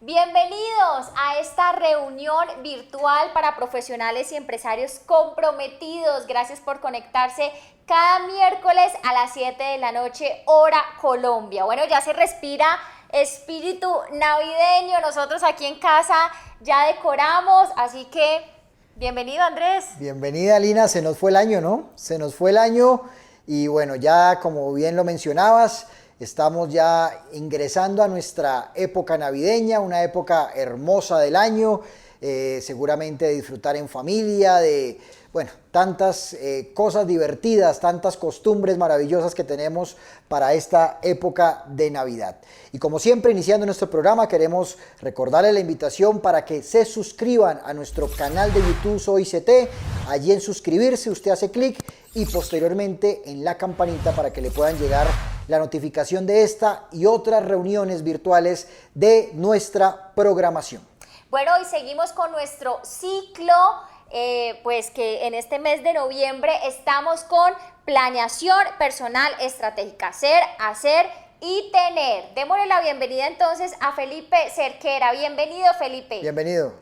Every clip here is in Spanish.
Bienvenidos a esta reunión virtual para profesionales y empresarios comprometidos. Gracias por conectarse cada miércoles a las 7 de la noche, hora Colombia. Bueno, ya se respira espíritu navideño. Nosotros aquí en casa ya decoramos, así que bienvenido, Andrés. Bienvenida, Lina. Se nos fue el año, ¿no? Se nos fue el año y bueno, ya como bien lo mencionabas, estamos ya ingresando a nuestra época navideña, una época hermosa del año, seguramente de disfrutar en familia, de, bueno, tantas cosas divertidas, tantas costumbres maravillosas que tenemos para esta época de Navidad. Y como siempre, iniciando nuestro programa, queremos recordarles la invitación para que se suscriban a nuestro canal de YouTube Soy ICT. Allí en suscribirse usted hace clic y posteriormente en la campanita para que le puedan llegar la notificación de esta y otras reuniones virtuales de nuestra programación. Bueno, hoy seguimos con nuestro ciclo, pues que en este mes de noviembre estamos con planeación personal estratégica, ser, hacer y tener. Démosle la bienvenida entonces a Felipe Cerquera. Bienvenido, Felipe. Bienvenido.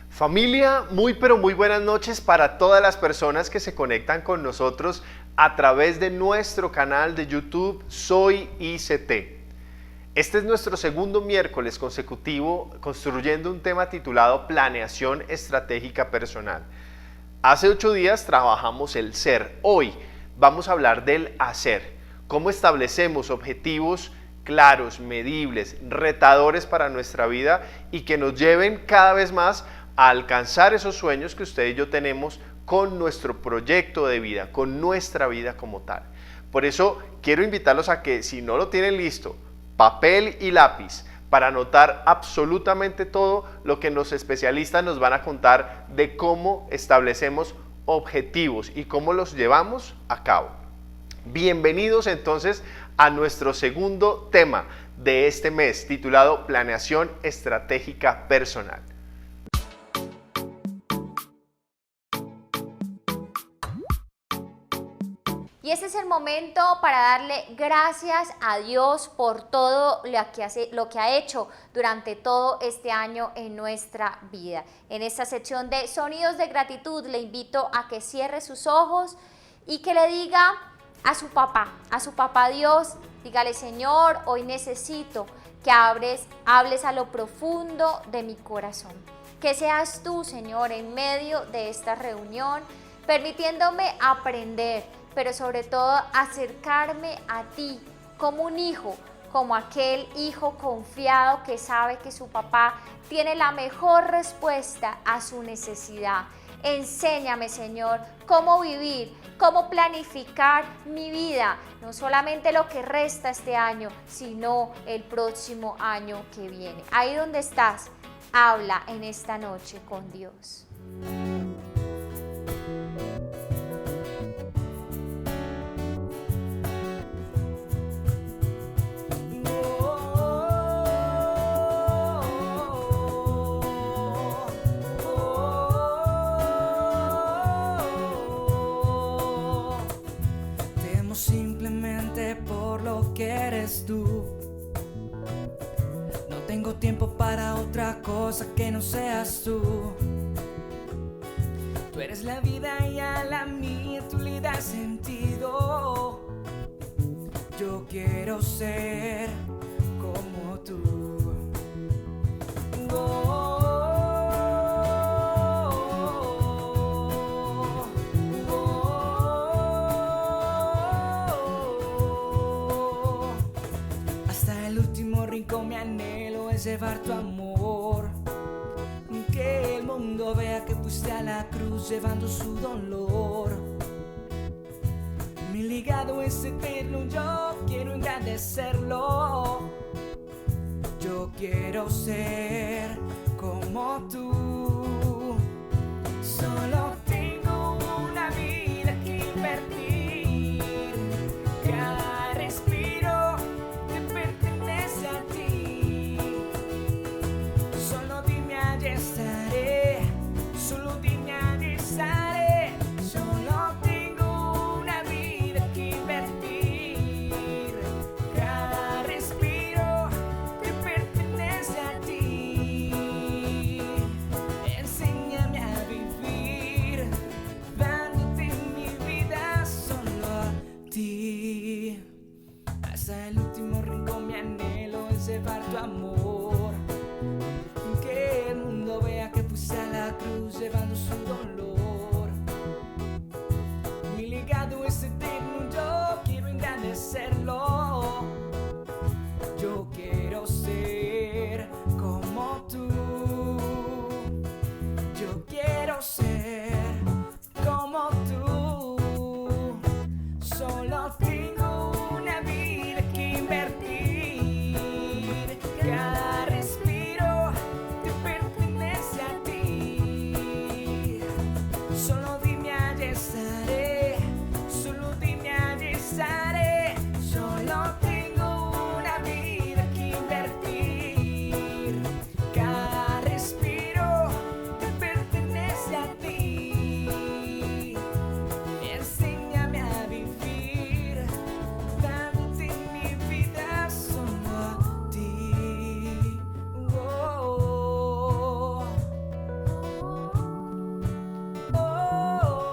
Familia, muy pero muy buenas noches para todas las personas que se conectan con nosotros a través de nuestro canal de YouTube Soy ICT. Este es nuestro segundo miércoles consecutivo construyendo un tema titulado Planeación Estratégica Personal. Hace 8 días trabajamos el ser. Hoy vamos a hablar del hacer. Cómo establecemos objetivos claros, medibles, retadores para nuestra vida y que nos lleven cada vez más a alcanzar esos sueños que usted y yo tenemos con nuestro proyecto de vida, con nuestra vida como tal. Por eso quiero invitarlos a que, si no lo tienen listo, papel y lápiz para anotar absolutamente todo lo que los especialistas nos van a contar de cómo establecemos objetivos y cómo los llevamos a cabo. Bienvenidos entonces a nuestro segundo tema de este mes titulado Planeación Estratégica Personal. Y este es el momento para darle gracias a Dios por todo lo que ha hecho durante todo este año en nuestra vida. En esta sección de Sonidos de Gratitud le invito a que cierre sus ojos y que le diga a su papá Dios, dígale: Señor, hoy necesito que hables a lo profundo de mi corazón. Que seas tú, Señor, en medio de esta reunión, permitiéndome aprender, pero sobre todo acercarme a ti como un hijo, como aquel hijo confiado que sabe que su papá tiene la mejor respuesta a su necesidad. Enséñame, Señor, cómo vivir, cómo planificar mi vida, no solamente lo que resta este año, sino el próximo año que viene. Ahí donde estás, habla en esta noche con Dios. Simplemente por lo que eres tú. No tengo tiempo para otra cosa que no seas tú. Tú eres la vida y a la mía tú le das sentido. Yo quiero ser como tú. Oh. Mi anhelo es llevar tu amor, que el mundo vea que fuiste a la cruz llevando su dolor. Mi legado es eterno, yo quiero engrandecerlo. Yo quiero ser como tú. Solo tengo una vida que invertir. Cada respiro te pertenece a ti. Solo dime, allí estaré. Solo dime, allí estaré. Solo tengo una vida que invertir. Cada respiro te pertenece a ti. es eterno, yo quiero engrandecerlo. Yo quiero ser como tú. Yo quiero ser como tú. Solo tengo una vida que invertir. Cada respiro te pertenece a ti. Solo dime allí estaré. Solo dime allí estaré. Solo tengo una vida que invertir. Cada respiro te pertenece a ti. Enséñame a vivir, dándote mi vida solo a ti. Oh,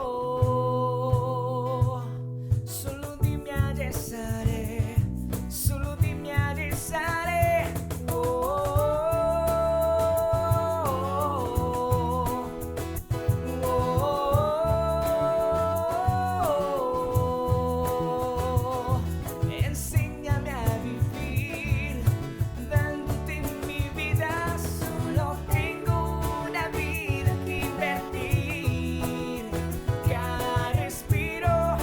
oh, solo dime allí estaré, solo dime allí estaré. Enséñame a vivir, dándote mi vida. Solo tengo una vida que invertir. Cada respiro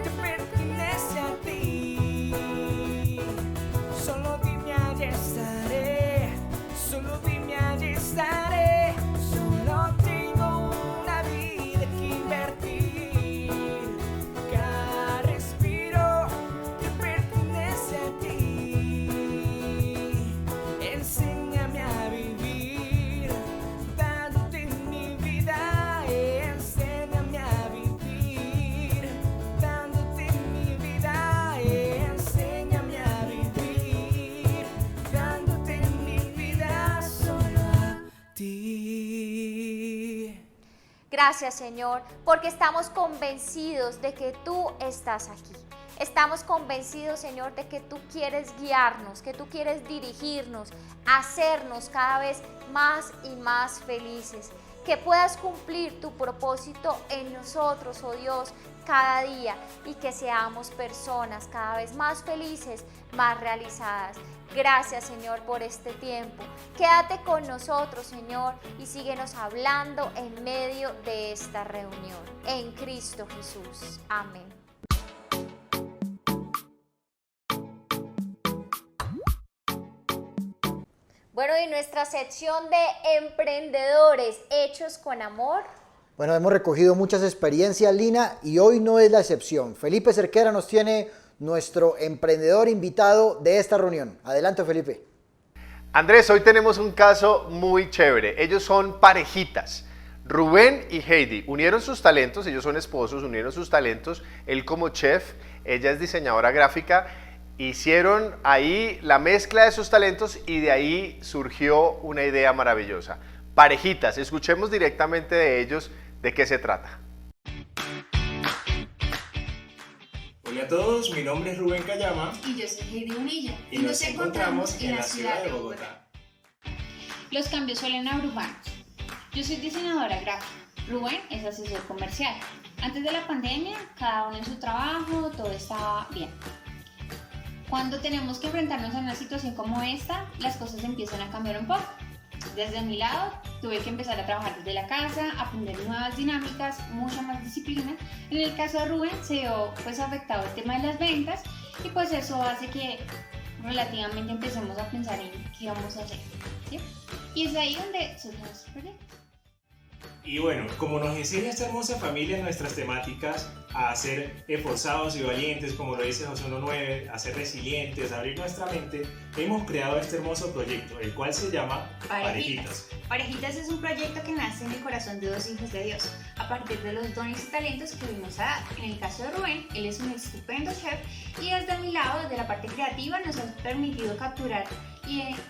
te pertenece a ti. Solo dime allí estaré, solo dime allí estaré. Solo tengo una vida que invertir. Cada respiro te pertenece a ti. Enséñame a vivir, dándote mi vida. Enséñame a vivir, dándote mi vida. Enséñame a vivir, dándote mi vida solo a ti. Gracias, Señor, porque estamos convencidos de que tú estás aquí. Estamos convencidos, Señor, de que tú quieres guiarnos, que tú quieres dirigirnos, hacernos cada vez más y más felices. Que puedas cumplir tu propósito en nosotros, oh Dios, cada día, y que seamos personas cada vez más felices, más realizadas. Gracias, Señor, por este tiempo. Quédate con nosotros, Señor, y síguenos hablando en medio de esta reunión. En Cristo Jesús. Amén. Bueno, y nuestra sección de emprendedores hechos con amor. Bueno, hemos recogido muchas experiencias, Lina, y hoy no es la excepción. Felipe Cerquera nos tiene nuestro emprendedor invitado de esta reunión. Adelante, Felipe. Andrés, hoy tenemos un caso muy chévere. Ellos son parejitas. Rubén y Heidi unieron sus talentos, ellos son esposos, unieron sus talentos, él como chef, ella es diseñadora gráfica, hicieron ahí la mezcla de sus talentos y de ahí surgió una idea maravillosa. Parejitas, escuchemos directamente de ellos de qué se trata. Hola a todos, mi nombre es Rubén Cayama Y yo soy Heidi Unilla y nos encontramos en la ciudad de Bogotá. Los cambios suelen abrumarnos. Yo soy diseñadora gráfica, Rubén es asesor comercial. Antes de la pandemia, cada uno en su trabajo, todo estaba bien. Cuando tenemos que enfrentarnos a una situación como esta, las cosas empiezan a cambiar un poco. Desde mi lado, tuve que empezar a trabajar desde la casa, aprender nuevas dinámicas, mucha más disciplina. En el caso de Rubén se vio afectado el tema de las ventas y pues eso hace que relativamente empecemos a pensar en qué vamos a hacer, ¿sí? Y es ahí donde surgen los proyectos. Y bueno, como nos enseña esta hermosa familia en nuestras temáticas a ser esforzados y valientes, como lo dice José 1.9, a ser resilientes, a abrir nuestra mente, hemos creado este hermoso proyecto, el cual se llama Parejitas. Parejitas es un proyecto que nace en el corazón de dos hijos de Dios, a partir de los dones y talentos que vimos a dar. En el caso de Rubén, él es un estupendo chef y desde mi lado, desde la parte creativa, nos ha permitido capturar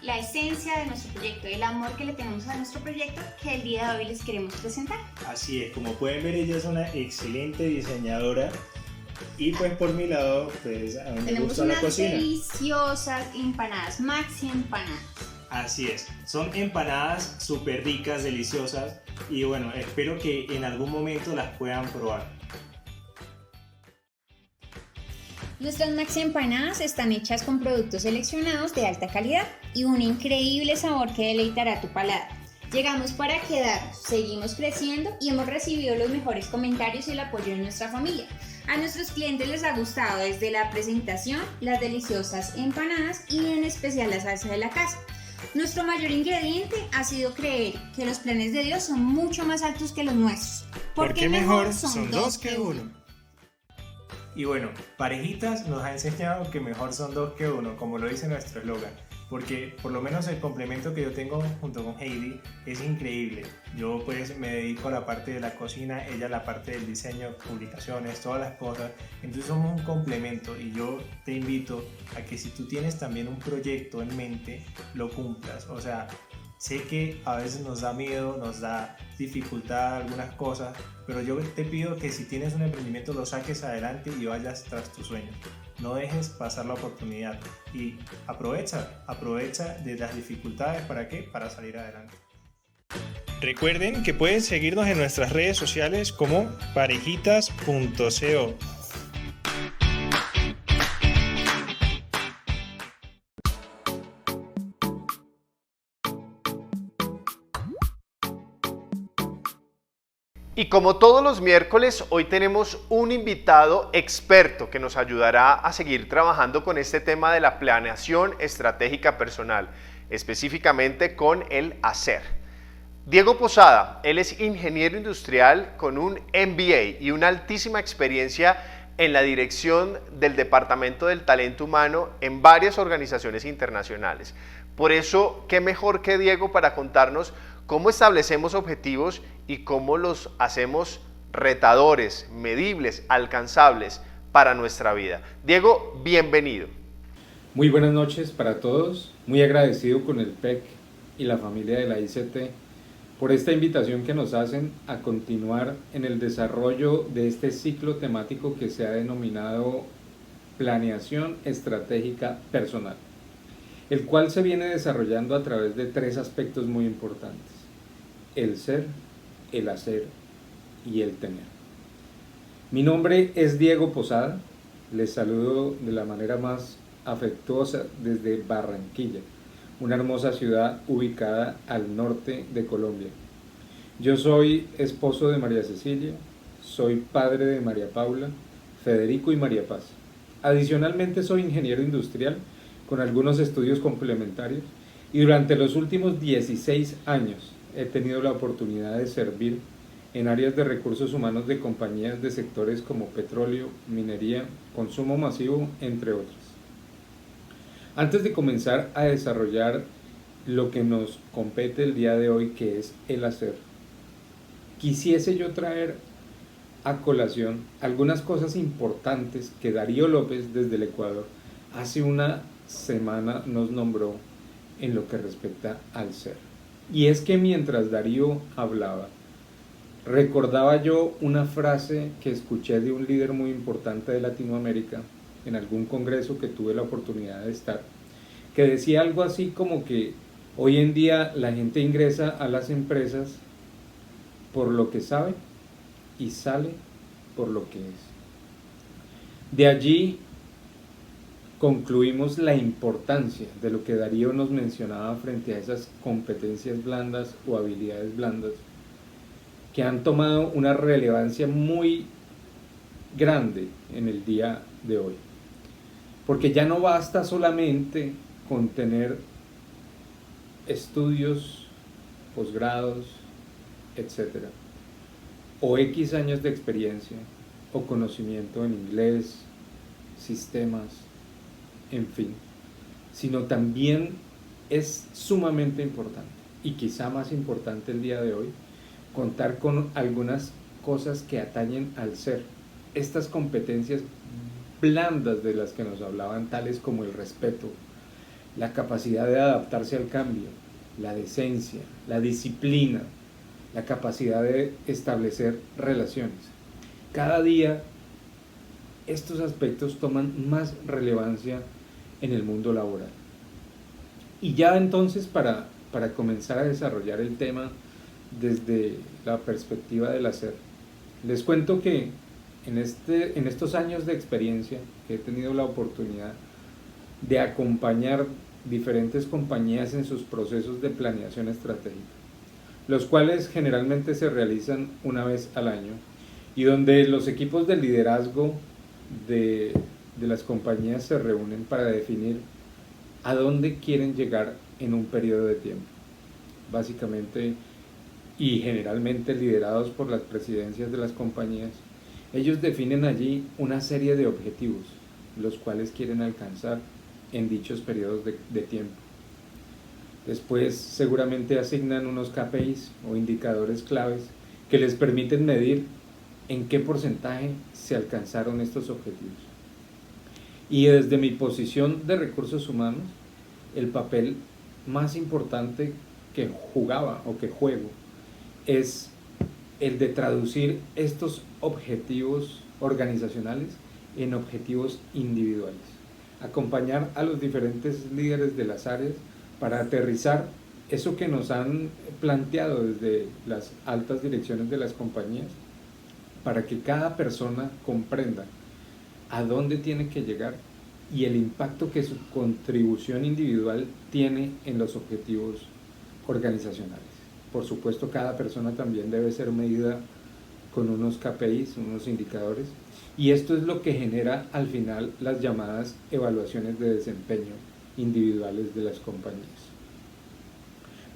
la esencia de nuestro proyecto, el amor que le tenemos a nuestro proyecto, que el día de hoy les queremos presentar. Así es, como pueden ver, ella es una excelente diseñadora y pues por mi lado, pues a mí me Tenemos gusta la unas cocina. deliciosas empanadas, maxi empanadas. Así es, son empanadas súper ricas, deliciosas y bueno, espero que en algún momento las puedan probar. Nuestras maxi empanadas están hechas con productos seleccionados de alta calidad y un increíble sabor que deleitará tu paladar. Llegamos para quedarnos, seguimos creciendo y hemos recibido los mejores comentarios y el apoyo de nuestra familia. A nuestros clientes les ha gustado desde la presentación, las deliciosas empanadas y en especial la salsa de la casa. Nuestro mayor ingrediente ha sido creer que los planes de Dios son mucho más altos que los nuestros. Porque mejor son dos que uno. Y bueno, Parejitas nos ha enseñado que mejor son dos que uno, como lo dice nuestro eslogan, porque por lo menos el complemento que yo tengo junto con Heidi es increíble. Yo pues me dedico a la parte de la cocina, ella a la parte del diseño, publicaciones, todas las cosas, entonces somos un complemento y yo te invito a que si tú tienes también un proyecto en mente, lo cumplas. O sea, sé que a veces nos da miedo, nos da dificultad algunas cosas, pero yo te pido que si tienes un emprendimiento lo saques adelante y vayas tras tus sueños. No dejes pasar la oportunidad y aprovecha de las dificultades. ¿Para qué? Para salir adelante. Recuerden que pueden seguirnos en nuestras redes sociales como parejitas.co. Y como todos los miércoles, hoy tenemos un invitado experto que nos ayudará a seguir trabajando con este tema de la planeación estratégica personal, específicamente con el hacer. Diego Posada, él es ingeniero industrial con un MBA y una altísima experiencia en la dirección del Departamento del Talento Humano en varias organizaciones internacionales. Por eso, ¿qué mejor que Diego para contarnos cómo establecemos objetivos y cómo los hacemos retadores, medibles, alcanzables para nuestra vida? Diego, bienvenido. Muy buenas noches para todos, muy agradecido con el PEC y la familia de la ICT por esta invitación que nos hacen a continuar en el desarrollo de este ciclo temático que se ha denominado Planeación Estratégica Personal, el cual se viene desarrollando a través de tres aspectos muy importantes: el ser, el hacer y el tener. Mi nombre es Diego Posada, les saludo de la manera más afectuosa desde Barranquilla, una hermosa ciudad ubicada al norte de Colombia. Yo soy esposo de María Cecilia, soy padre de María Paula, Federico y María Paz. Adicionalmente soy ingeniero industrial con algunos estudios complementarios y durante los últimos 16 años he tenido la oportunidad de servir en áreas de recursos humanos de compañías de sectores como petróleo, minería, consumo masivo, entre otros. Antes de comenzar a desarrollar lo que nos compete el día de hoy, que es el hacer, quisiese yo traer a colación algunas cosas importantes que Darío López desde el Ecuador hace una semana nos nombró en lo que respecta al ser. Y es que mientras Darío hablaba, recordaba yo una frase que escuché de un líder muy importante de Latinoamérica en algún congreso que tuve la oportunidad de estar, que decía algo así como que hoy en día la gente ingresa a las empresas por lo que sabe y sale por lo que es. De allí concluimos la importancia de lo que Darío nos mencionaba frente a esas competencias blandas o habilidades blandas que han tomado una relevancia muy grande en el día de hoy. Porque ya no basta solamente con tener estudios, posgrados, etcétera, o X años de experiencia o conocimiento en inglés, sistemas, en fin, sino también es sumamente importante, y quizá más importante el día de hoy, contar con algunas cosas que atañen al ser. Estas competencias blandas de las que nos hablaban, tales como el respeto, la capacidad de adaptarse al cambio, la decencia, la disciplina, la capacidad de establecer relaciones. Cada día estos aspectos toman más relevancia en el mundo laboral. Y ya entonces para comenzar a desarrollar el tema desde la perspectiva del hacer, les cuento que en estos años de experiencia que he tenido la oportunidad de acompañar diferentes compañías en sus procesos de planeación estratégica, los cuales generalmente se realizan una vez al año y donde los equipos de liderazgo de las compañías se reúnen para definir a dónde quieren llegar en un periodo de tiempo. Básicamente y generalmente liderados por las presidencias de las compañías, ellos definen allí una serie de objetivos, los cuales quieren alcanzar en dichos periodos de tiempo. Después seguramente asignan unos KPIs o indicadores claves que les permiten medir en qué porcentaje se alcanzaron estos objetivos. Y desde mi posición de recursos humanos, el papel más importante que jugaba o que juego es el de traducir estos objetivos organizacionales en objetivos individuales. Acompañar a los diferentes líderes de las áreas para aterrizar eso que nos han planteado desde las altas direcciones de las compañías, para que cada persona comprenda a dónde tiene que llegar y el impacto que su contribución individual tiene en los objetivos organizacionales. Por supuesto, cada persona también debe ser medida con unos KPIs, unos indicadores, y esto es lo que genera al final las llamadas evaluaciones de desempeño individuales de las compañías.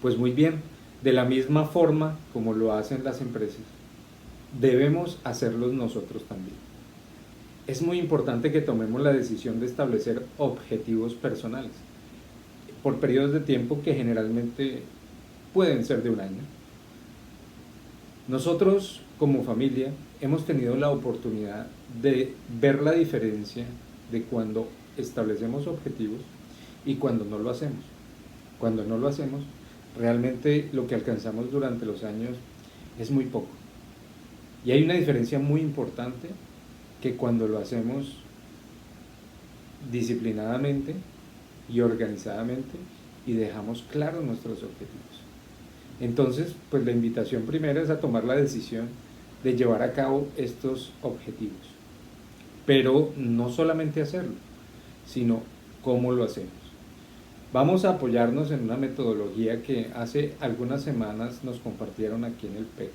Pues muy bien, de la misma forma como lo hacen las empresas, debemos hacerlos nosotros también. Es muy importante que tomemos la decisión de establecer objetivos personales por periodos de tiempo que generalmente pueden ser de un año. Nosotros como familia hemos tenido la oportunidad de ver la diferencia de cuando establecemos objetivos y cuando no lo hacemos. Cuando no lo hacemos, realmente lo que alcanzamos durante los años es muy poco. Y hay una diferencia muy importante, que cuando lo hacemos disciplinadamente y organizadamente y dejamos claros nuestros objetivos. Entonces, pues la invitación primera es a tomar la decisión de llevar a cabo estos objetivos, pero no solamente hacerlo, sino cómo lo hacemos. Vamos a apoyarnos en una metodología que hace algunas semanas nos compartieron aquí en el PEC,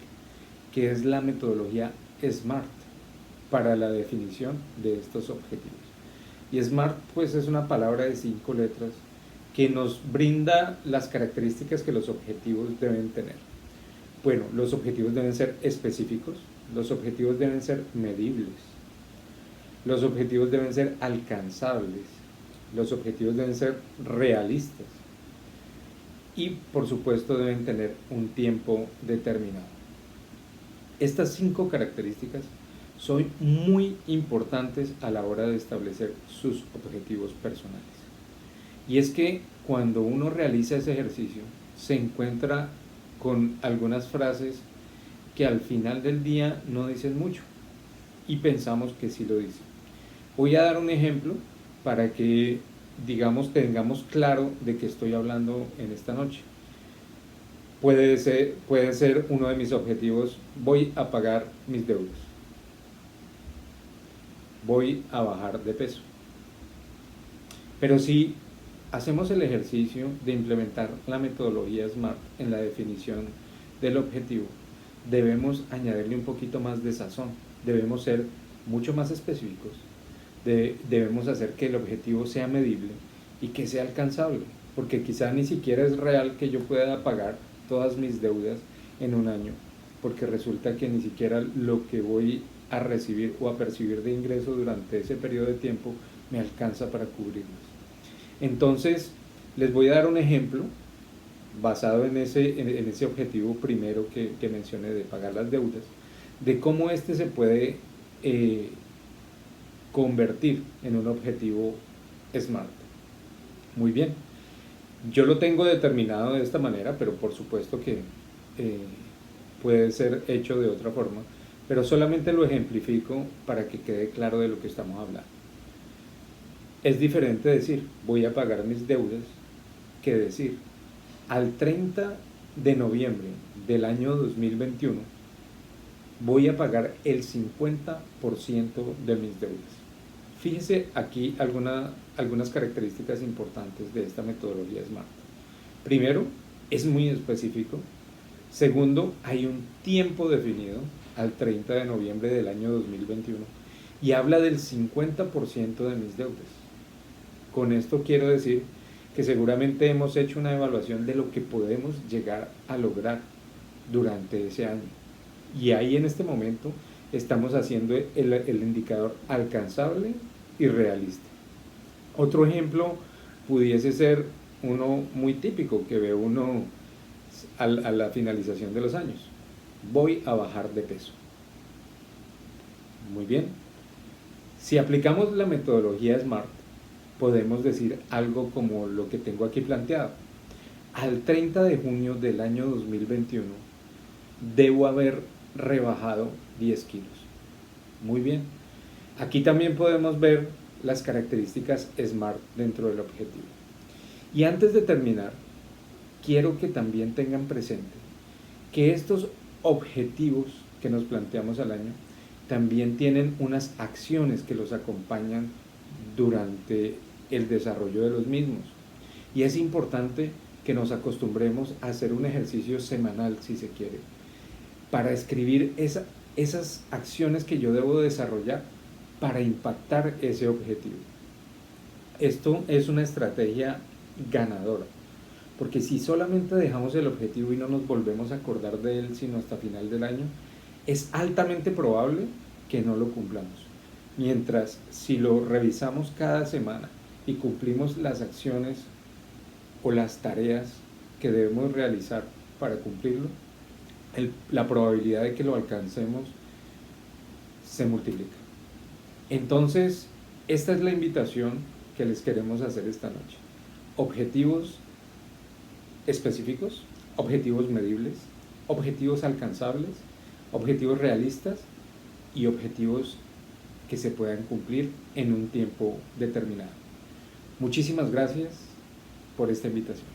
que es la metodología SMART para la definición de estos objetivos. Y SMART pues es una palabra de 5 letras que nos brinda las características que los objetivos deben tener. Bueno, los objetivos deben ser específicos, los objetivos deben ser medibles, los objetivos deben ser alcanzables, los objetivos deben ser realistas y por supuesto deben tener un tiempo determinado. Estas 5 características son muy importantes a la hora de establecer sus objetivos personales. Y es que cuando uno realiza ese ejercicio, se encuentra con algunas frases que al final del día no dicen mucho y pensamos que sí lo dicen. Voy a dar un ejemplo para que, digamos, tengamos claro de qué estoy hablando en esta noche. Puede ser uno de mis objetivos: voy a pagar mis deudas, voy a bajar de peso. Pero si hacemos el ejercicio de implementar la metodología SMART en la definición del objetivo, debemos añadirle un poquito más de sazón, debemos ser mucho más específicos, debemos hacer que el objetivo sea medible y que sea alcanzable, porque quizá ni siquiera es real que yo pueda pagar todas mis deudas en un año, porque resulta que ni siquiera lo que voy a recibir o a percibir de ingreso durante ese periodo de tiempo me alcanza para cubrirlos. Entonces, les voy a dar un ejemplo basado en ese objetivo primero que mencioné de pagar las deudas, de cómo este se puede convertir en un objetivo SMART. Muy bien, yo lo tengo determinado de esta manera, pero por supuesto que puede ser hecho de otra forma, pero solamente lo ejemplifico para que quede claro de lo que estamos hablando. Es diferente decir voy a pagar mis deudas que decir al 30 de noviembre del año 2021 voy a pagar el 50% de mis deudas. Fíjese aquí algunas características importantes de esta metodología SMART. Primero, es muy específico. Segundo, hay un tiempo definido al 30 de noviembre del año 2021 y habla del 50% de mis deudas. Con esto quiero decir que seguramente hemos hecho una evaluación de lo que podemos llegar a lograr durante ese año. Y ahí en este momento estamos haciendo el indicador alcanzable y realista. Otro ejemplo pudiese ser uno muy típico que ve uno a la finalización de los años. Voy a bajar de peso. Muy bien. Si aplicamos la metodología SMART, podemos decir algo como lo que tengo aquí planteado. Al 30 de junio del año 2021, debo haber rebajado 10 kilos. Muy bien. Aquí también podemos ver las características SMART dentro del objetivo. Y antes de terminar, quiero que también tengan presente que estos objetivos que nos planteamos al año también tienen unas acciones que los acompañan durante el desarrollo de los mismos. Y es importante que nos acostumbremos a hacer un ejercicio semanal, si se quiere, para escribir esas acciones que yo debo desarrollar para impactar ese objetivo. Esto es una estrategia ganadora, porque si solamente dejamos el objetivo y no nos volvemos a acordar de él sino hasta final del año, es altamente probable que no lo cumplamos. Mientras si lo revisamos cada semana y cumplimos las acciones o las tareas que debemos realizar para cumplirlo, la probabilidad de que lo alcancemos se multiplica. Entonces, esta es la invitación que les queremos hacer esta noche. Objetivos específicos, objetivos medibles, objetivos alcanzables, objetivos realistas y objetivos que se puedan cumplir en un tiempo determinado. Muchísimas gracias por esta invitación.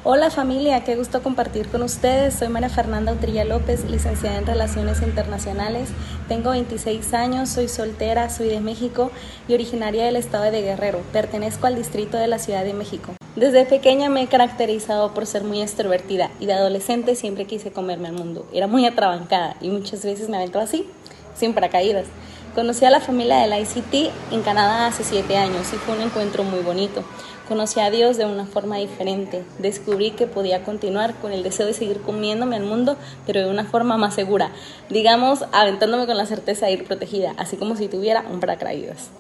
Hola familia, qué gusto compartir con ustedes. Soy María Fernanda Utrilla López, licenciada en Relaciones Internacionales. Tengo 26 años, soy soltera, soy de México y originaria del estado de Guerrero. Pertenezco al distrito de la Ciudad de México. Desde pequeña me he caracterizado por ser muy extrovertida y de adolescente siempre quise comerme al mundo. Era muy atrabancada y muchas veces me aventaba así, sin paracaídas. Conocí a la familia del ICT en Canadá hace 7 años y fue un encuentro muy bonito. Conocí a Dios de una forma diferente. Descubrí que podía continuar con el deseo de seguir comiéndome al mundo, pero de una forma más segura. Digamos, aventándome con la certeza de ir protegida, así como si tuviera un paracaídas.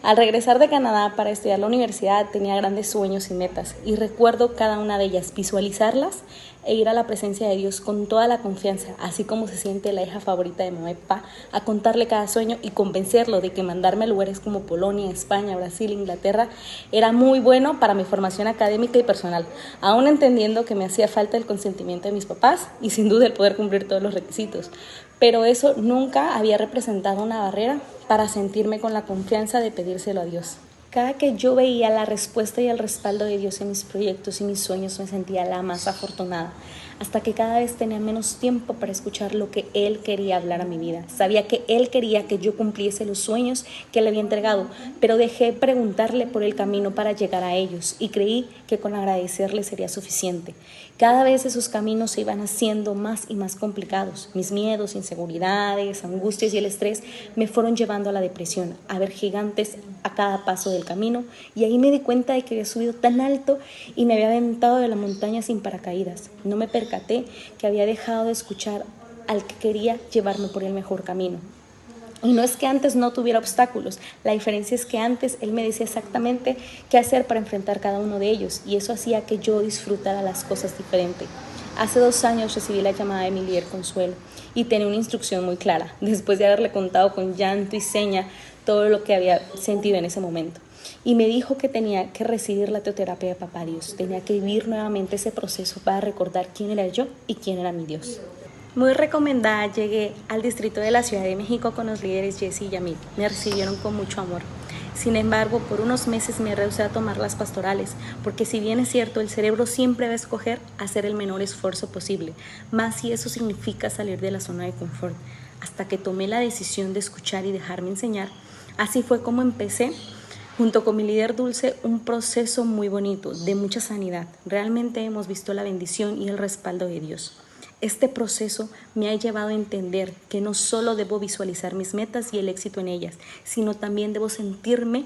Al regresar de Canadá para estudiar la universidad tenía grandes sueños y metas y recuerdo cada una de ellas, visualizarlas e ir a la presencia de Dios con toda la confianza, así como se siente la hija favorita de mamá y papá, a contarle cada sueño y convencerlo de que mandarme a lugares como Polonia, España, Brasil, Inglaterra era muy bueno para mi formación académica y personal, aún entendiendo que me hacía falta el consentimiento de mis papás y sin duda el poder cumplir todos los requisitos. Pero eso nunca había representado una barrera para sentirme con la confianza de pedírselo a Dios. Cada que yo veía la respuesta y el respaldo de Dios en mis proyectos y mis sueños me sentía la más afortunada, hasta que cada vez tenía menos tiempo para escuchar lo que Él quería hablar a mi vida. Sabía que Él quería que yo cumpliese los sueños que le había entregado, pero dejé preguntarle por el camino para llegar a ellos y creí que con agradecerle sería suficiente. Cada vez esos caminos se iban haciendo más y más complicados. Mis miedos, inseguridades, angustias y el estrés me fueron llevando a la depresión, a ver gigantes a cada paso del camino, y ahí me di cuenta de que había subido tan alto y me había aventado de la montaña sin paracaídas. No me percaté que había dejado de escuchar al que quería llevarme por el mejor camino. Y no es que antes no tuviera obstáculos, la diferencia es que antes Él me decía exactamente qué hacer para enfrentar cada uno de ellos, y eso hacía que yo disfrutara las cosas diferente. Hace 2 años recibí la llamada de mi líder Consuelo y tenía una instrucción muy clara, después de haberle contado con llanto y seña todo lo que había sentido en ese momento. Y me dijo que tenía que recibir la teoterapia de Papá Dios, tenía que vivir nuevamente ese proceso para recordar quién era yo y quién era mi Dios. Muy recomendada, llegué al distrito de la Ciudad de México con los líderes Jesse y Yamil. Me recibieron con mucho amor. Sin embargo, por unos meses me rehusé a tomar las pastorales, porque si bien es cierto, el cerebro siempre va a escoger hacer el menor esfuerzo posible, más si eso significa salir de la zona de confort. Hasta que tomé la decisión de escuchar y dejarme enseñar, así fue como empecé, junto con mi líder Dulce, un proceso muy bonito, de mucha sanidad. Realmente hemos visto la bendición y el respaldo de Dios. Este proceso me ha llevado a entender que no solo debo visualizar mis metas y el éxito en ellas, sino también debo sentirme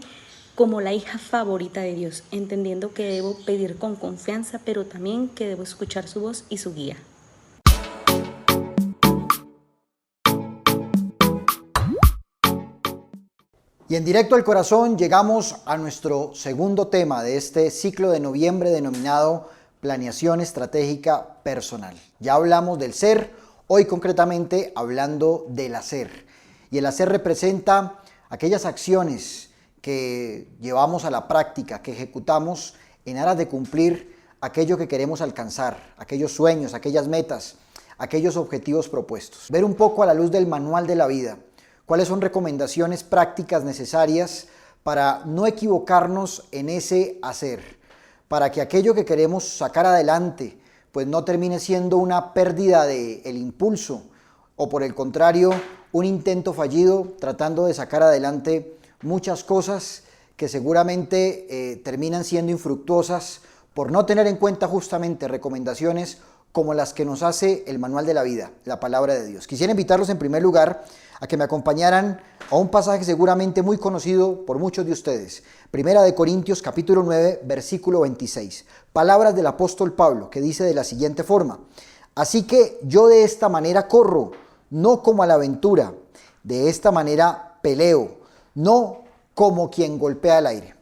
como la hija favorita de Dios, entendiendo que debo pedir con confianza, pero también que debo escuchar su voz y su guía. Y en directo al corazón llegamos a nuestro segundo tema de este ciclo de noviembre denominado Planeación Estratégica Personal. Ya hablamos del ser, hoy concretamente hablando del hacer. Y el hacer representa aquellas acciones que llevamos a la práctica, que ejecutamos en aras de cumplir aquello que queremos alcanzar, aquellos sueños, aquellas metas, aquellos objetivos propuestos. Ver un poco a la luz del manual de la vida, cuáles son recomendaciones prácticas necesarias para no equivocarnos en ese hacer, para que aquello que queremos sacar adelante pues no termine siendo una pérdida del impulso o por el contrario un intento fallido tratando de sacar adelante muchas cosas que seguramente terminan siendo infructuosas por no tener en cuenta justamente recomendaciones como las que nos hace el manual de la vida, la palabra de Dios. Quisiera invitarlos en primer lugar a que me acompañaran a un pasaje seguramente muy conocido por muchos de ustedes. Primera de Corintios capítulo 9, versículo 26. Palabras del apóstol Pablo que dice de la siguiente forma: así que yo de esta manera corro, no como a la aventura, de esta manera peleo, no como quien golpea el aire.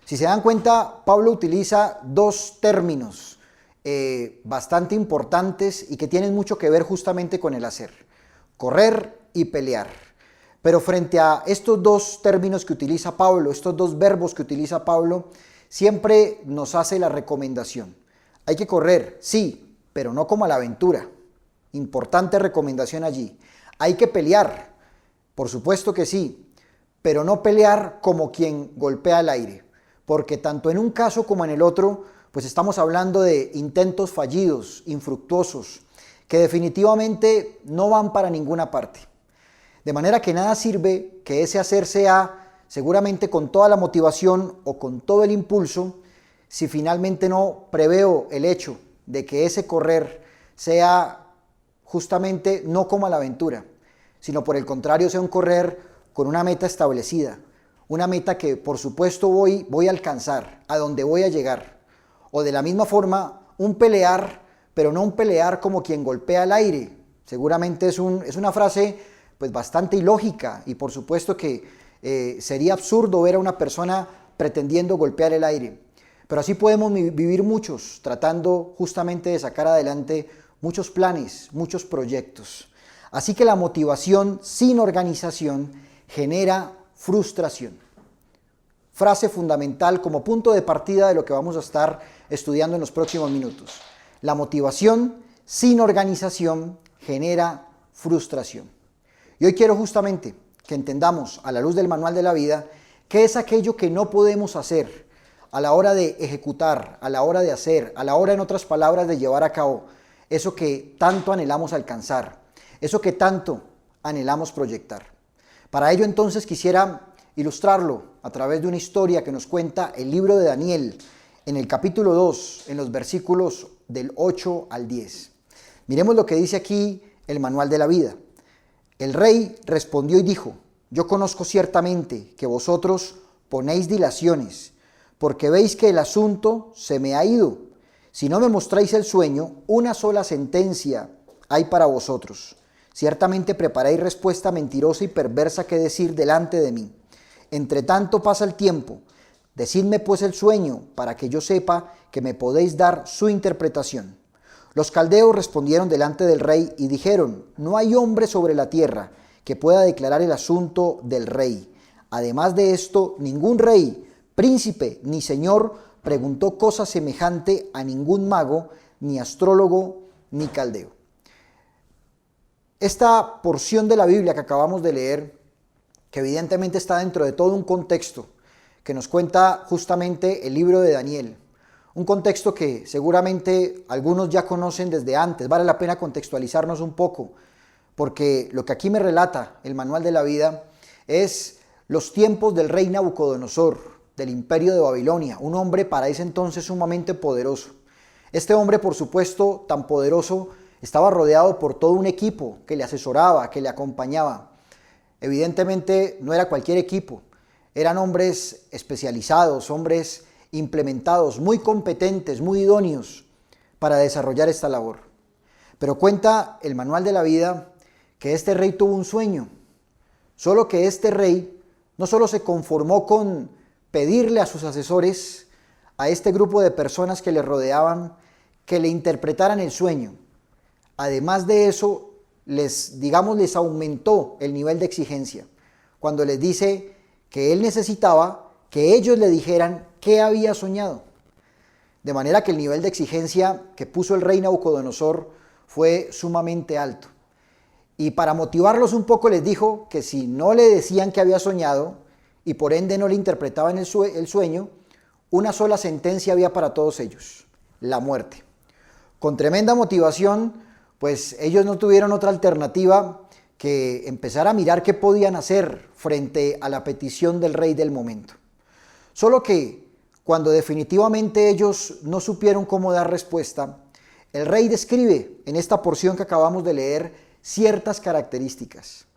Si se dan cuenta, Pablo utiliza dos términos bastante importantes y que tienen mucho que ver justamente con el hacer: correr y pelear. Pero frente a estos dos términos que utiliza Pablo, estos dos verbos que utiliza Pablo, siempre nos hace la recomendación. Hay que correr, sí, pero no como a la aventura. Importante recomendación allí. Hay que pelear, por supuesto que sí, pero no pelear como quien golpea el aire, porque tanto en un caso como en el otro, pues estamos hablando de intentos fallidos, infructuosos, que definitivamente no van para ninguna parte. De manera que nada sirve que ese hacer sea seguramente con toda la motivación o con todo el impulso, si finalmente no preveo el hecho de que ese correr sea justamente no como a la aventura, sino por el contrario sea un correr con una meta establecida, una meta que por supuesto voy a alcanzar, a donde voy a llegar. O de la misma forma, un pelear, pero no un pelear como quien golpea el aire. Seguramente es una frase pues bastante ilógica y por supuesto que sería absurdo ver a una persona pretendiendo golpear el aire. Pero así podemos vivir muchos, tratando justamente de sacar adelante muchos planes, muchos proyectos. Así que la motivación sin organización genera frustración. Frase fundamental como punto de partida de lo que vamos a estar estudiando en los próximos minutos. La motivación sin organización genera frustración. Y hoy quiero justamente que entendamos a la luz del manual de la vida qué es aquello que no podemos hacer a la hora de ejecutar, a la hora de hacer, a la hora, en otras palabras, de llevar a cabo eso que tanto anhelamos alcanzar, eso que tanto anhelamos proyectar. Para ello entonces quisiera ilustrarlo a través de una historia que nos cuenta el libro de Daniel en el capítulo 2, en los versículos del 8 al 10. Miremos lo que dice aquí el manual de la vida. El rey respondió y dijo: yo conozco ciertamente que vosotros ponéis dilaciones, porque veis que el asunto se me ha ido. Si no me mostráis el sueño, una sola sentencia hay para vosotros. Ciertamente preparáis respuesta mentirosa y perversa que decir delante de mí. Entre tanto pasa el tiempo. Decidme pues el sueño, para que yo sepa que me podéis dar su interpretación. Los caldeos respondieron delante del rey y dijeron: no hay hombre sobre la tierra que pueda declarar el asunto del rey. Además de esto, ningún rey, príncipe ni señor preguntó cosa semejante a ningún mago, ni astrólogo, ni caldeo. Esta porción de la Biblia que acabamos de leer, que evidentemente está dentro de todo un contexto que nos cuenta justamente el libro de Daniel. Un contexto que seguramente algunos ya conocen desde antes. Vale la pena contextualizarnos un poco, porque lo que aquí me relata el manual de la vida es los tiempos del rey Nabucodonosor, del imperio de Babilonia, un hombre para ese entonces sumamente poderoso. Este hombre, por supuesto, tan poderoso, estaba rodeado por todo un equipo que le asesoraba, que le acompañaba. Evidentemente no era cualquier equipo, eran hombres especializados, hombres implementados, muy competentes, muy idóneos para desarrollar esta labor. Pero cuenta el manual de la vida que este rey tuvo un sueño, solo que este rey no solo se conformó con pedirle a sus asesores, a este grupo de personas que le rodeaban, que le interpretaran el sueño. Además de eso, les aumentó el nivel de exigencia, cuando les dice que él necesitaba que ellos le dijeran qué había soñado. De manera que el nivel de exigencia que puso el rey Nabucodonosor fue sumamente alto. Y para motivarlos un poco les dijo que si no le decían que había soñado y por ende no le interpretaban el sueño, una sola sentencia había para todos ellos: la muerte. Con tremenda motivación, pues ellos no tuvieron otra alternativa que empezar a mirar qué podían hacer frente a la petición del rey del momento. Solo que cuando definitivamente ellos no supieron cómo dar respuesta, el rey describe en esta porción que acabamos de leer ciertas características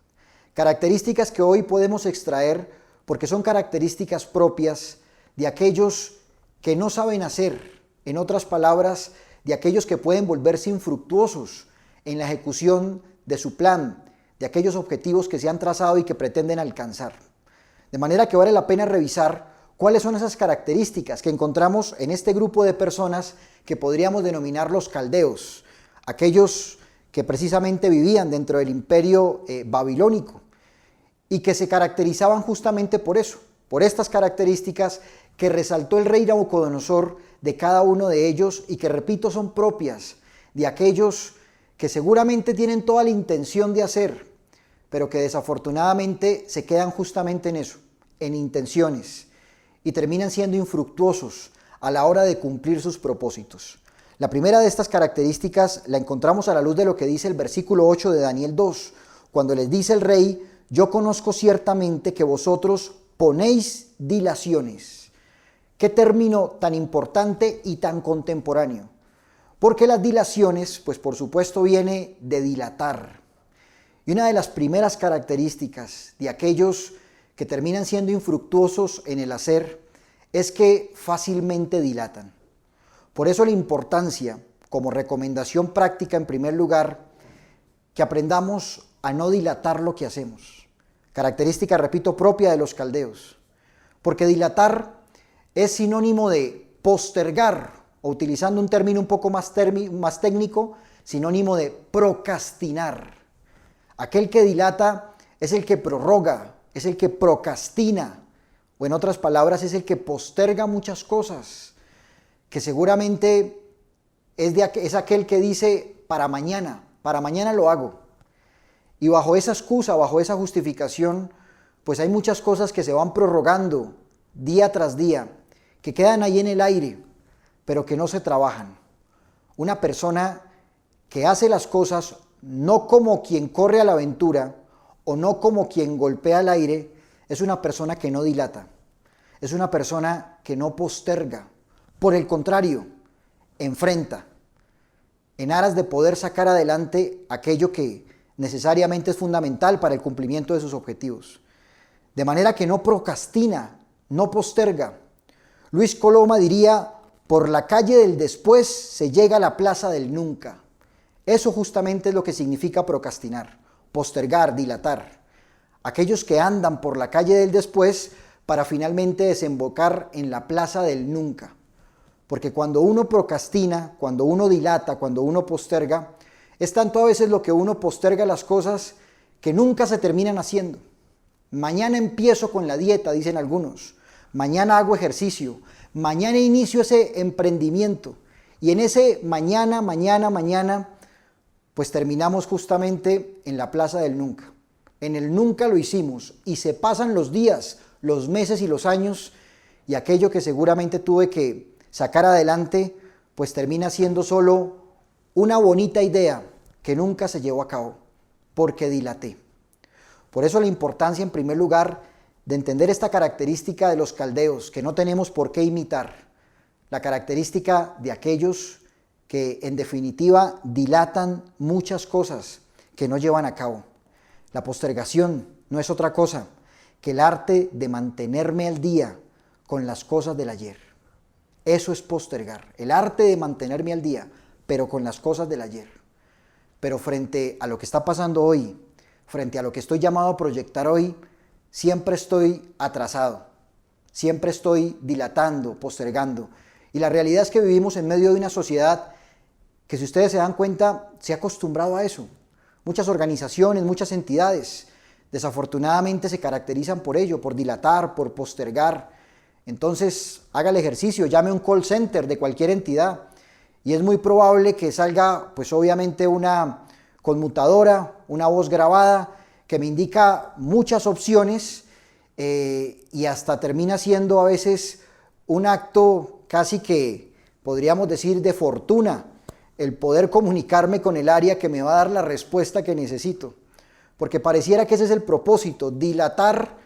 que hoy podemos extraer porque son características propias de aquellos que no saben hacer, en otras palabras, de aquellos que pueden volverse infructuosos en la ejecución de su plan, de aquellos objetivos que se han trazado y que pretenden alcanzar. De manera que vale la pena revisar cuáles son esas características que encontramos en este grupo de personas que podríamos denominar los caldeos, aquellos que precisamente vivían dentro del imperio babilónico y que se caracterizaban justamente por eso, por estas características que resaltó el rey Nabucodonosor de cada uno de ellos y que, repito, son propias de aquellos que seguramente tienen toda la intención de hacer, pero que desafortunadamente se quedan justamente en eso, en intenciones, y terminan siendo infructuosos a la hora de cumplir sus propósitos. La primera de estas características la encontramos a la luz de lo que dice el versículo 8 de Daniel 2, cuando les dice el rey: yo conozco ciertamente que vosotros ponéis dilaciones. Qué término tan importante y tan contemporáneo, porque las dilaciones, pues por supuesto viene de dilatar. Y una de las primeras características de aquellos que terminan siendo infructuosos en el hacer es que fácilmente dilatan. Por eso la importancia, como recomendación práctica en primer lugar, que aprendamos a no dilatar lo que hacemos. Característica, repito, propia de los caldeos. Porque dilatar es sinónimo de postergar, o utilizando un término un poco más técnico, sinónimo de procrastinar. Aquel que dilata es el que prorroga, es el que procrastina, o en otras palabras es el que posterga muchas cosas, que seguramente es aquel que dice para mañana lo hago. Y bajo esa excusa, bajo esa justificación, pues hay muchas cosas que se van prorrogando día tras día, que quedan ahí en el aire, pero que no se trabajan. Una persona que hace las cosas no como quien corre a la aventura o no como quien golpea el aire, es una persona que no dilata, es una persona que no posterga. Por el contrario, enfrenta, en aras de poder sacar adelante aquello que necesariamente es fundamental para el cumplimiento de sus objetivos. De manera que no procrastina, no posterga. Luis Coloma diría: por la calle del después se llega a la plaza del nunca. Eso justamente es lo que significa procrastinar, postergar, dilatar. Aquellos que andan por la calle del después para finalmente desembocar en la plaza del nunca. Porque cuando uno procrastina, cuando uno dilata, cuando uno posterga, es tanto a veces lo que uno posterga las cosas que nunca se terminan haciendo. Mañana empiezo con la dieta, dicen algunos. Mañana hago ejercicio. Mañana inicio ese emprendimiento. Y en ese mañana, pues terminamos justamente en la plaza del nunca. En el nunca lo hicimos y se pasan los días, los meses y los años y aquello que seguramente tuve que sacar adelante, pues termina siendo solo una bonita idea que nunca se llevó a cabo, porque dilaté. Por eso la importancia, en primer lugar, de entender esta característica de los caldeos, que no tenemos por qué imitar, la característica de aquellos que en definitiva dilatan muchas cosas que no llevan a cabo. La postergación no es otra cosa que el arte de mantenerme al día con las cosas del ayer. Eso es postergar, el arte de mantenerme al día, pero con las cosas del ayer. Pero frente a lo que está pasando hoy, frente a lo que estoy llamado a proyectar hoy, siempre estoy atrasado, siempre estoy dilatando, postergando. Y la realidad es que vivimos en medio de una sociedad que, si ustedes se dan cuenta, se ha acostumbrado a eso. Muchas organizaciones, muchas entidades, desafortunadamente se caracterizan por ello, por dilatar, por postergar. Entonces, haga el ejercicio, llame a un call center de cualquier entidad y es muy probable que salga, pues obviamente, una conmutadora, una voz grabada que me indica muchas opciones y hasta termina siendo a veces un acto casi que, podríamos decir, de fortuna, el poder comunicarme con el área que me va a dar la respuesta que necesito. Porque pareciera que ese es el propósito, dilatar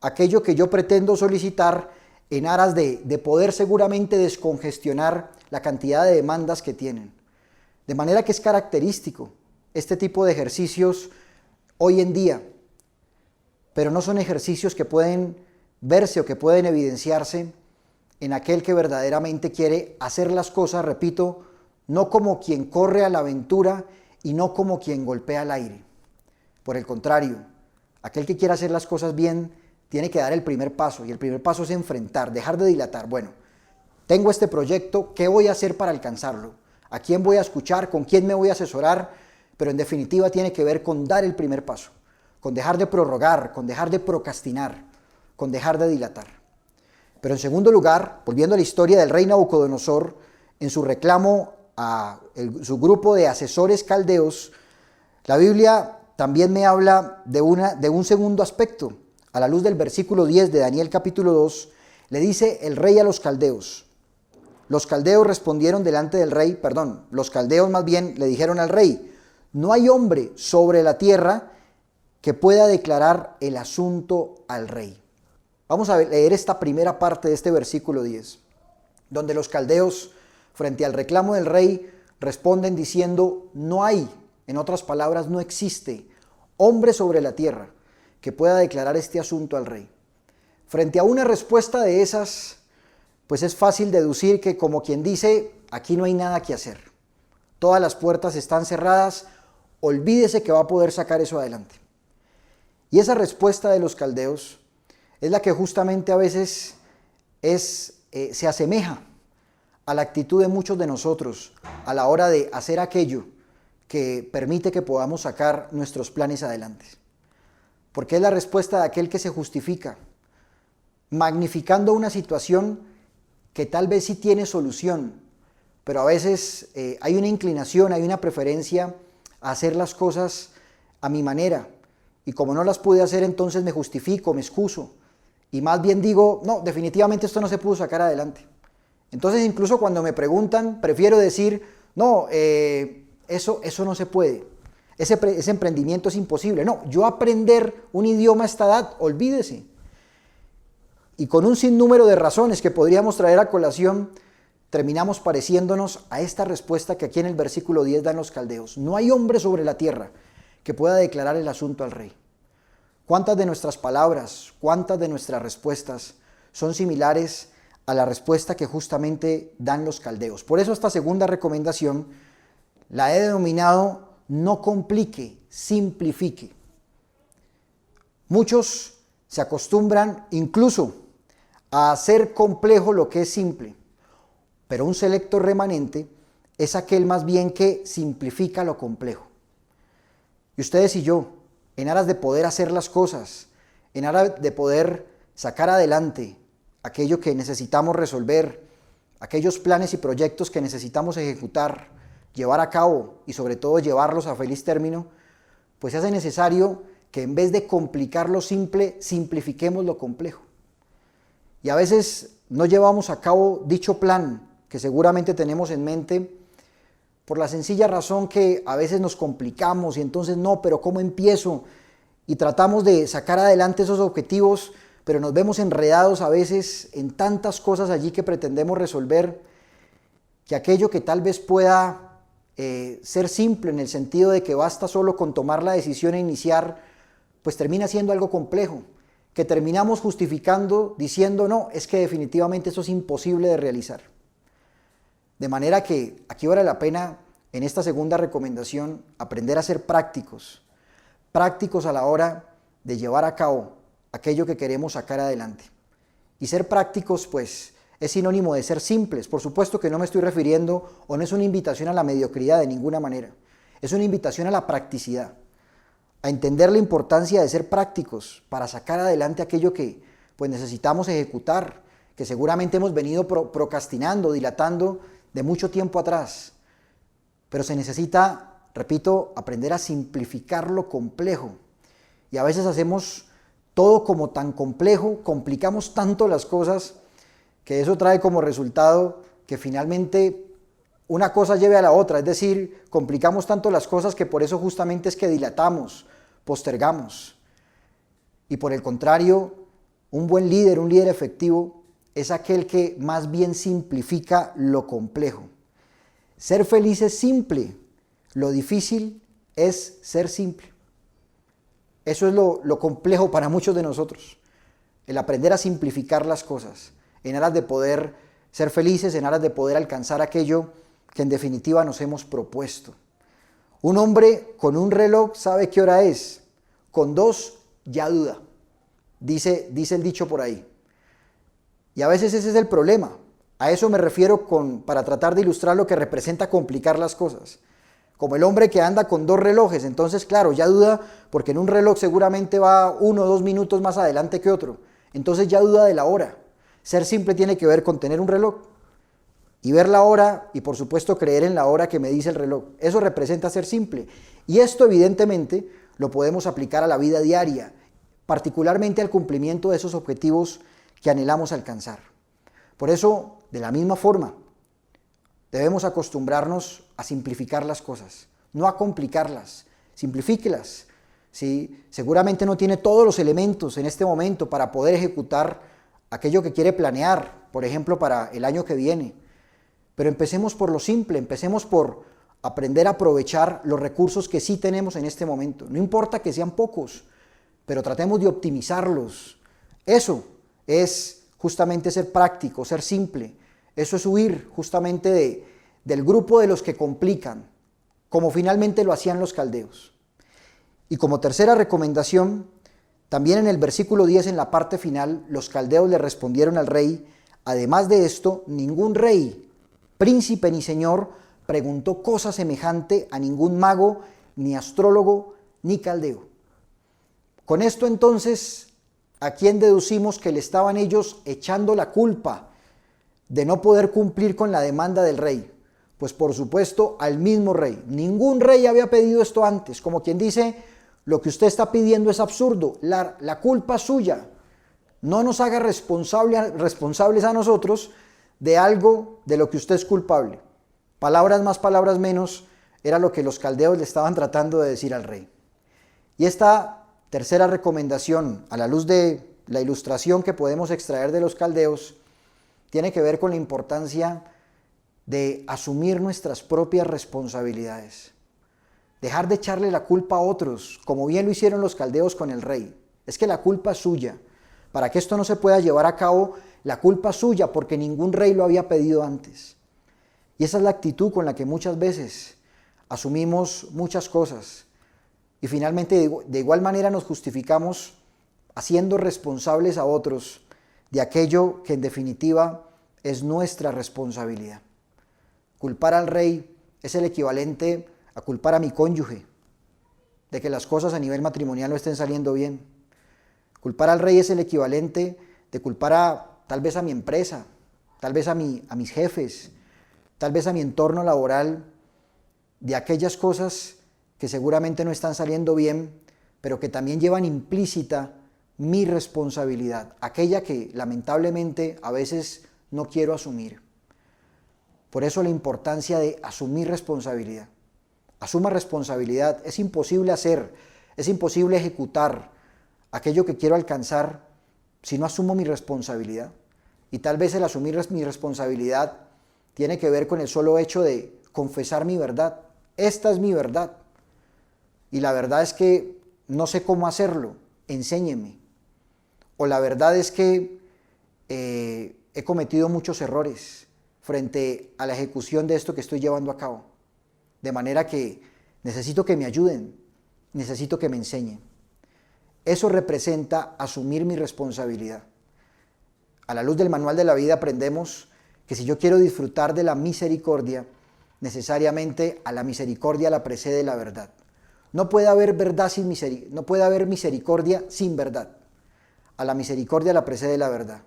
aquello que yo pretendo solicitar en aras de poder seguramente descongestionar la cantidad de demandas que tienen. De manera que es característico este tipo de ejercicios hoy en día, pero no son ejercicios que pueden verse o que pueden evidenciarse en aquel que verdaderamente quiere hacer las cosas, repito, no como quien corre a la aventura y no como quien golpea al aire. Por el contrario, aquel que quiere hacer las cosas bien tiene que dar el primer paso, y el primer paso es enfrentar, dejar de dilatar. Bueno, tengo este proyecto, ¿qué voy a hacer para alcanzarlo? ¿A quién voy a escuchar? ¿Con quién me voy a asesorar? Pero en definitiva tiene que ver con dar el primer paso, con dejar de prorrogar, con dejar de procrastinar, con dejar de dilatar. Pero en segundo lugar, volviendo a la historia del rey Nabucodonosor, en su reclamo a su grupo de asesores caldeos, la Biblia también me habla de un segundo aspecto. A la luz del versículo 10 de Daniel capítulo 2, le dice el rey a los caldeos. Los caldeos respondieron delante del rey, los caldeos más bien le dijeron al rey: no hay hombre sobre la tierra que pueda declarar el asunto al rey. Vamos a leer esta primera parte de este versículo 10, donde los caldeos, frente al reclamo del rey, responden diciendo: no hay, en otras palabras, no existe hombre sobre la tierra que pueda declarar este asunto al rey. Frente a una respuesta de esas, pues es fácil deducir que, como quien dice, aquí no hay nada que hacer. Todas las puertas están cerradas, olvídese que va a poder sacar eso adelante. Y esa respuesta de los caldeos es la que justamente a veces se asemeja a la actitud de muchos de nosotros a la hora de hacer aquello que permite que podamos sacar nuestros planes adelante. Porque es la respuesta de aquel que se justifica, magnificando una situación que tal vez sí tiene solución, pero a veces hay una inclinación, hay una preferencia a hacer las cosas a mi manera, y como no las pude hacer, entonces me justifico, me excuso, y más bien digo: no, definitivamente esto no se pudo sacar adelante. Entonces, incluso cuando me preguntan, prefiero decir: no, eso no se puede, ese emprendimiento es imposible. No, yo aprender un idioma a esta edad, olvídese. Y con un sinnúmero de razones que podríamos traer a colación, terminamos pareciéndonos a esta respuesta que aquí en el versículo 10 dan los caldeos: no hay hombre sobre la tierra que pueda declarar el asunto al rey. ¿Cuántas de nuestras palabras, cuántas de nuestras respuestas son similares a la respuesta que justamente dan los caldeos? Por eso esta segunda recomendación la he denominado: no complique, simplifique. Muchos se acostumbran incluso a hacer complejo lo que es simple, pero un selecto remanente es aquel más bien que simplifica lo complejo. Y ustedes y yo, en aras de poder hacer las cosas, en aras de poder sacar adelante aquello que necesitamos resolver, aquellos planes y proyectos que necesitamos ejecutar, llevar a cabo y sobre todo llevarlos a feliz término, pues se hace necesario que en vez de complicar lo simple, simplifiquemos lo complejo. Y a veces no llevamos a cabo dicho plan que seguramente tenemos en mente por la sencilla razón que a veces nos complicamos y entonces no, pero ¿cómo empiezo? Y tratamos de sacar adelante esos objetivos, pero nos vemos enredados a veces en tantas cosas allí que pretendemos resolver, que aquello que tal vez pueda ser simple en el sentido de que basta solo con tomar la decisión e iniciar, pues termina siendo algo complejo, que terminamos justificando diciendo no, es que definitivamente eso es imposible de realizar. De manera que aquí vale la pena en esta segunda recomendación aprender a ser prácticos a la hora de llevar a cabo aquello que queremos sacar adelante. Y ser prácticos pues es sinónimo de ser simples. Por supuesto que no me estoy refiriendo o no es una invitación a la mediocridad de ninguna manera, es una invitación a la practicidad, a entender la importancia de ser prácticos para sacar adelante aquello que pues necesitamos ejecutar, que seguramente hemos venido procrastinando, dilatando de mucho tiempo atrás. Pero se necesita, repito, aprender a simplificar lo complejo. Y a veces hacemos todo como tan complejo, complicamos tanto las cosas, que eso trae como resultado que finalmente una cosa lleve a la otra. Es decir, complicamos tanto las cosas que por eso justamente es que dilatamos, postergamos. Y por el contrario, un buen líder, un líder efectivo, es aquel que más bien simplifica lo complejo. Ser feliz es simple, lo difícil es ser simple. Eso es lo complejo para muchos de nosotros, el aprender a simplificar las cosas, en aras de poder ser felices, en aras de poder alcanzar aquello que en definitiva nos hemos propuesto. Un hombre con un reloj sabe qué hora es, con dos ya duda, dice el dicho por ahí. Y a veces ese es el problema. A eso me refiero para tratar de ilustrar lo que representa complicar las cosas. Como el hombre que anda con dos relojes, entonces claro, ya duda porque en un reloj seguramente va 1 o 2 minutos más adelante que otro. Entonces ya duda de la hora. Ser simple tiene que ver con tener un reloj y ver la hora y por supuesto creer en la hora que me dice el reloj. Eso representa ser simple. Y esto evidentemente lo podemos aplicar a la vida diaria, particularmente al cumplimiento de esos objetivos que anhelamos alcanzar. Por eso, de la misma forma, debemos acostumbrarnos a simplificar las cosas, no a complicarlas, simplifíquelas. ¿Sí? Seguramente no tiene todos los elementos en este momento para poder ejecutar aquello que quiere planear, por ejemplo, para el año que viene. Pero empecemos por lo simple, empecemos por aprender a aprovechar los recursos que sí tenemos en este momento. No importa que sean pocos, pero tratemos de optimizarlos. Eso es justamente ser práctico, ser simple. Eso es huir justamente del grupo de los que complican, como finalmente lo hacían los caldeos. Y como tercera recomendación, también en el versículo 10, en la parte final, los caldeos le respondieron al rey: además de esto, ningún rey, príncipe ni señor preguntó cosa semejante a ningún mago, ni astrólogo, ni caldeo. Con esto entonces, ¿a quién deducimos que le estaban ellos echando la culpa de no poder cumplir con la demanda del rey? Pues por supuesto al mismo rey. Ningún rey había pedido esto antes, como quien dice: lo que usted está pidiendo es absurdo, la culpa es suya. No nos haga responsables a nosotros de algo de lo que usted es culpable. Palabras más, palabras menos, era lo que los caldeos le estaban tratando de decir al rey. Y esta tercera recomendación, a la luz de la ilustración que podemos extraer de los caldeos, tiene que ver con la importancia de asumir nuestras propias responsabilidades. Dejar de echarle la culpa a otros, como bien lo hicieron los caldeos con el rey. Es que la culpa es suya. Para que esto no se pueda llevar a cabo, la culpa es suya porque ningún rey lo había pedido antes. Y esa es la actitud con la que muchas veces asumimos muchas cosas. Y finalmente de igual manera nos justificamos haciendo responsables a otros de aquello que en definitiva es nuestra responsabilidad. Culpar al rey es el equivalente a culpar a mi cónyuge de que las cosas a nivel matrimonial no estén saliendo bien. Culpar al rey es el equivalente de culpar tal vez a mi empresa, tal vez a mis jefes, tal vez a mi entorno laboral, de aquellas cosas que seguramente no están saliendo bien, pero que también llevan implícita mi responsabilidad, aquella que lamentablemente a veces no quiero asumir. Por eso la importancia de asumir responsabilidad. Asuma responsabilidad. Es imposible hacer, es imposible ejecutar aquello que quiero alcanzar si no asumo mi responsabilidad. Y tal vez el asumir mi responsabilidad tiene que ver con el solo hecho de confesar mi verdad. Esta es mi verdad. Y la verdad es que no sé cómo hacerlo. Enséñeme. O la verdad es que he cometido muchos errores frente a la ejecución de esto que estoy llevando a cabo. De manera que necesito que me ayuden, necesito que me enseñen. Eso representa asumir mi responsabilidad. A la luz del manual de la vida aprendemos que si yo quiero disfrutar de la misericordia, necesariamente a la misericordia la precede la verdad. No puede haber verdad sin misericordia, no puede haber misericordia sin verdad. A la misericordia la precede la verdad.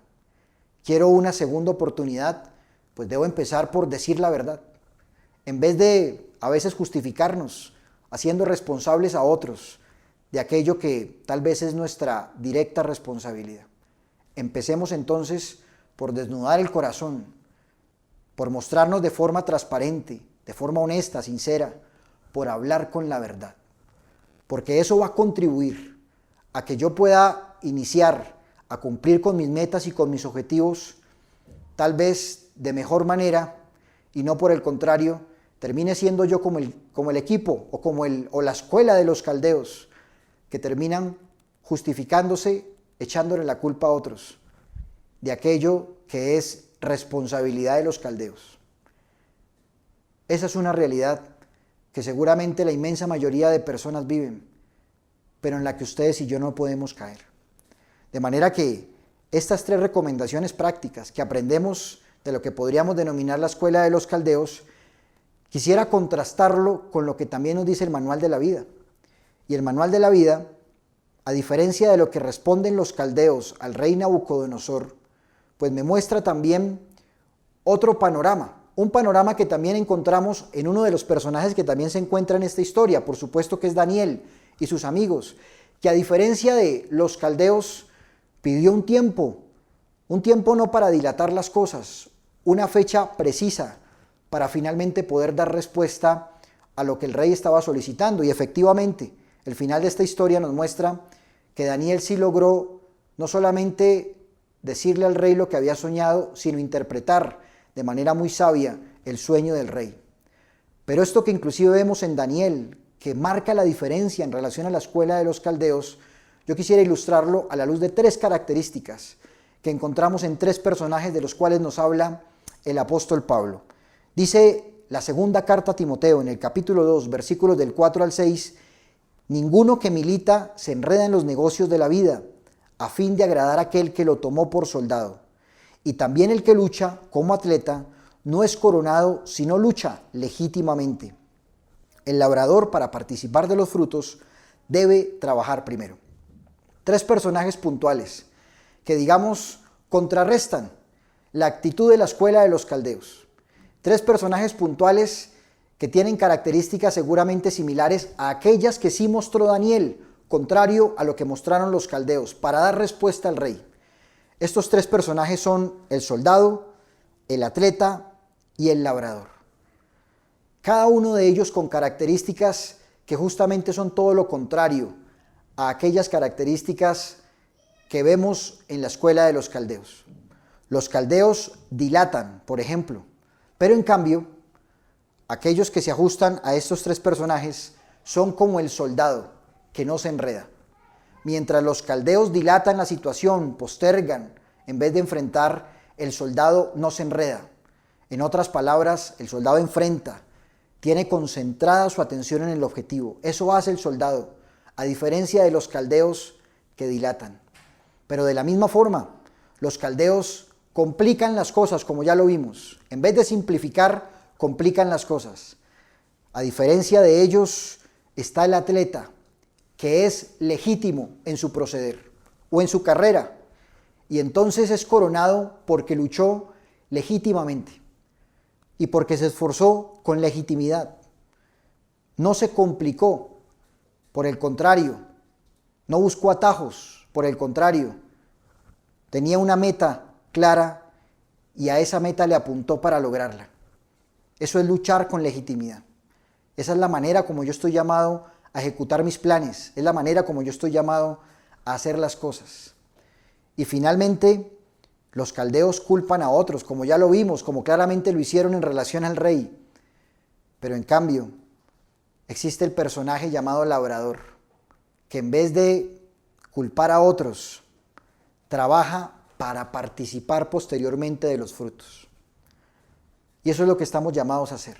Quiero una segunda oportunidad, pues debo empezar por decir la verdad. En vez de a veces justificarnos, haciendo responsables a otros de aquello que tal vez es nuestra directa responsabilidad. Empecemos entonces por desnudar el corazón, por mostrarnos de forma transparente, de forma honesta, sincera, por hablar con la verdad. Porque eso va a contribuir a que yo pueda iniciar a cumplir con mis metas y con mis objetivos, tal vez de mejor manera, y no por el contrario, termine siendo yo como el equipo o la escuela de los caldeos, que terminan justificándose, echándole la culpa a otros de aquello que es responsabilidad de los caldeos. Esa es una realidad que seguramente la inmensa mayoría de personas viven, pero en la que ustedes y yo no podemos caer. De manera que estas 3 recomendaciones prácticas que aprendemos de lo que podríamos denominar la escuela de los caldeos, quisiera contrastarlo con lo que también nos dice el manual de la vida. Y el manual de la vida, a diferencia de lo que responden los caldeos al rey Nabucodonosor, pues me muestra también otro panorama, un panorama que también encontramos en uno de los personajes que también se encuentra en esta historia, por supuesto que es Daniel y sus amigos, que a diferencia de los caldeos pidió un tiempo no para dilatar las cosas, una fecha precisa para finalmente poder dar respuesta a lo que el rey estaba solicitando. Y efectivamente, el final de esta historia nos muestra que Daniel sí logró no solamente decirle al rey lo que había soñado, sino interpretar de manera muy sabia el sueño del rey. Pero esto que inclusive vemos en Daniel, que marca la diferencia en relación a la escuela de los caldeos, yo quisiera ilustrarlo a la luz de 3 características que encontramos en 3 personajes de los cuales nos habla el apóstol Pablo. Dice la segunda carta a Timoteo en el capítulo 2, versículos del 4 al 6, ninguno que milita se enreda en los negocios de la vida, a fin de agradar a aquel que lo tomó por soldado. Y también el que lucha como atleta no es coronado, sino lucha legítimamente. El labrador, para participar de los frutos, debe trabajar primero. 3 personajes puntuales que, digamos, contrarrestan la actitud de la escuela de los caldeos. 3 personajes puntuales que tienen características seguramente similares a aquellas que sí mostró Daniel, contrario a lo que mostraron los caldeos, para dar respuesta al rey. Estos 3 personajes son el soldado, el atleta y el labrador. Cada uno de ellos con características que justamente son todo lo contrario a aquellas características que vemos en la escuela de los caldeos. Los caldeos dilatan, por ejemplo, pero en cambio, aquellos que se ajustan a estos 3 personajes son como el soldado, que no se enreda. Mientras los caldeos dilatan la situación, postergan, en vez de enfrentar, el soldado no se enreda. En otras palabras, el soldado enfrenta, tiene concentrada su atención en el objetivo. Eso hace el soldado, a diferencia de los caldeos que dilatan. Pero de la misma forma, los caldeos complican las cosas, como ya lo vimos. En vez de simplificar, complican las cosas. A diferencia de ellos, está el atleta, que es legítimo en su proceder o en su carrera, y entonces es coronado porque luchó legítimamente y porque se esforzó con legitimidad. No se complicó, por el contrario, no buscó atajos, Por el contrario, tenía una meta clara y a esa meta le apuntó para lograrla. Eso es luchar con legitimidad. Esa es la manera como yo estoy llamado a ejecutar mis planes, es la manera como yo estoy llamado a hacer las cosas. Y finalmente, los caldeos culpan a otros, como ya lo vimos, como claramente lo hicieron en relación al rey. Pero en cambio, existe el personaje llamado labrador, que en vez de culpar a otros, trabaja para participar posteriormente de los frutos. Y eso es lo que estamos llamados a hacer.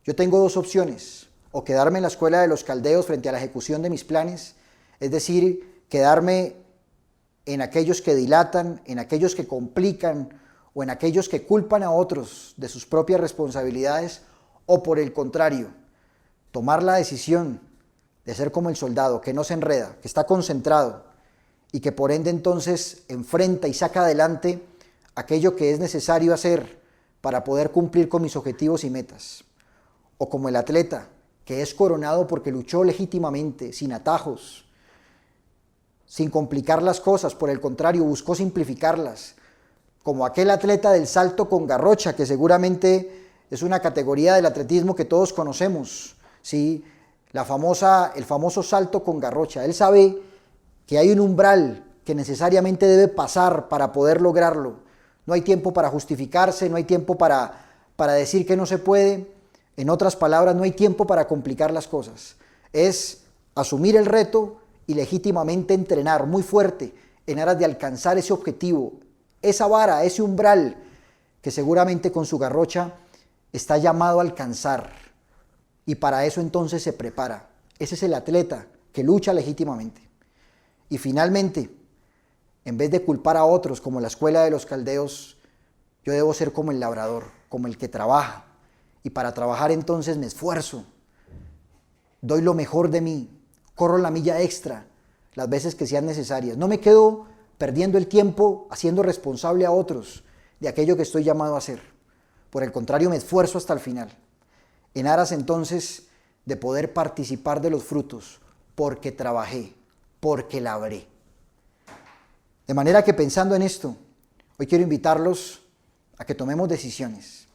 Yo tengo dos opciones: o quedarme en la escuela de los caldeos frente a la ejecución de mis planes, es decir, quedarme en aquellos que dilatan, en aquellos que complican o en aquellos que culpan a otros de sus propias responsabilidades, o por el contrario, tomar la decisión de ser como el soldado, que no se enreda, que está concentrado y que por ende entonces enfrenta y saca adelante aquello que es necesario hacer para poder cumplir con mis objetivos y metas. O como el atleta, que es coronado porque luchó legítimamente, sin atajos, sin complicar las cosas, por el contrario, buscó simplificarlas, como aquel atleta del salto con garrocha, que seguramente es una categoría del atletismo que todos conocemos, ¿sí? El famoso salto con garrocha. Él sabe que hay un umbral que necesariamente debe pasar para poder lograrlo. No hay tiempo para justificarse, no hay tiempo para decir que no se puede. En otras palabras, no hay tiempo para complicar las cosas. Es asumir el reto y legítimamente entrenar muy fuerte en aras de alcanzar ese objetivo, esa vara, ese umbral que seguramente con su garrocha está llamado a alcanzar. Y para eso entonces se prepara. Ese es el atleta que lucha legítimamente. Y finalmente, en vez de culpar a otros como la escuela de los caldeos, yo debo ser como el labrador, como el que trabaja. Y para trabajar entonces me esfuerzo, doy lo mejor de mí, corro la milla extra las veces que sean necesarias. No me quedo perdiendo el tiempo haciendo responsable a otros de aquello que estoy llamado a hacer. Por el contrario, me esfuerzo hasta el final, en aras entonces de poder participar de los frutos, porque trabajé, porque labré. De manera que pensando en esto, hoy quiero invitarlos a que tomemos decisiones.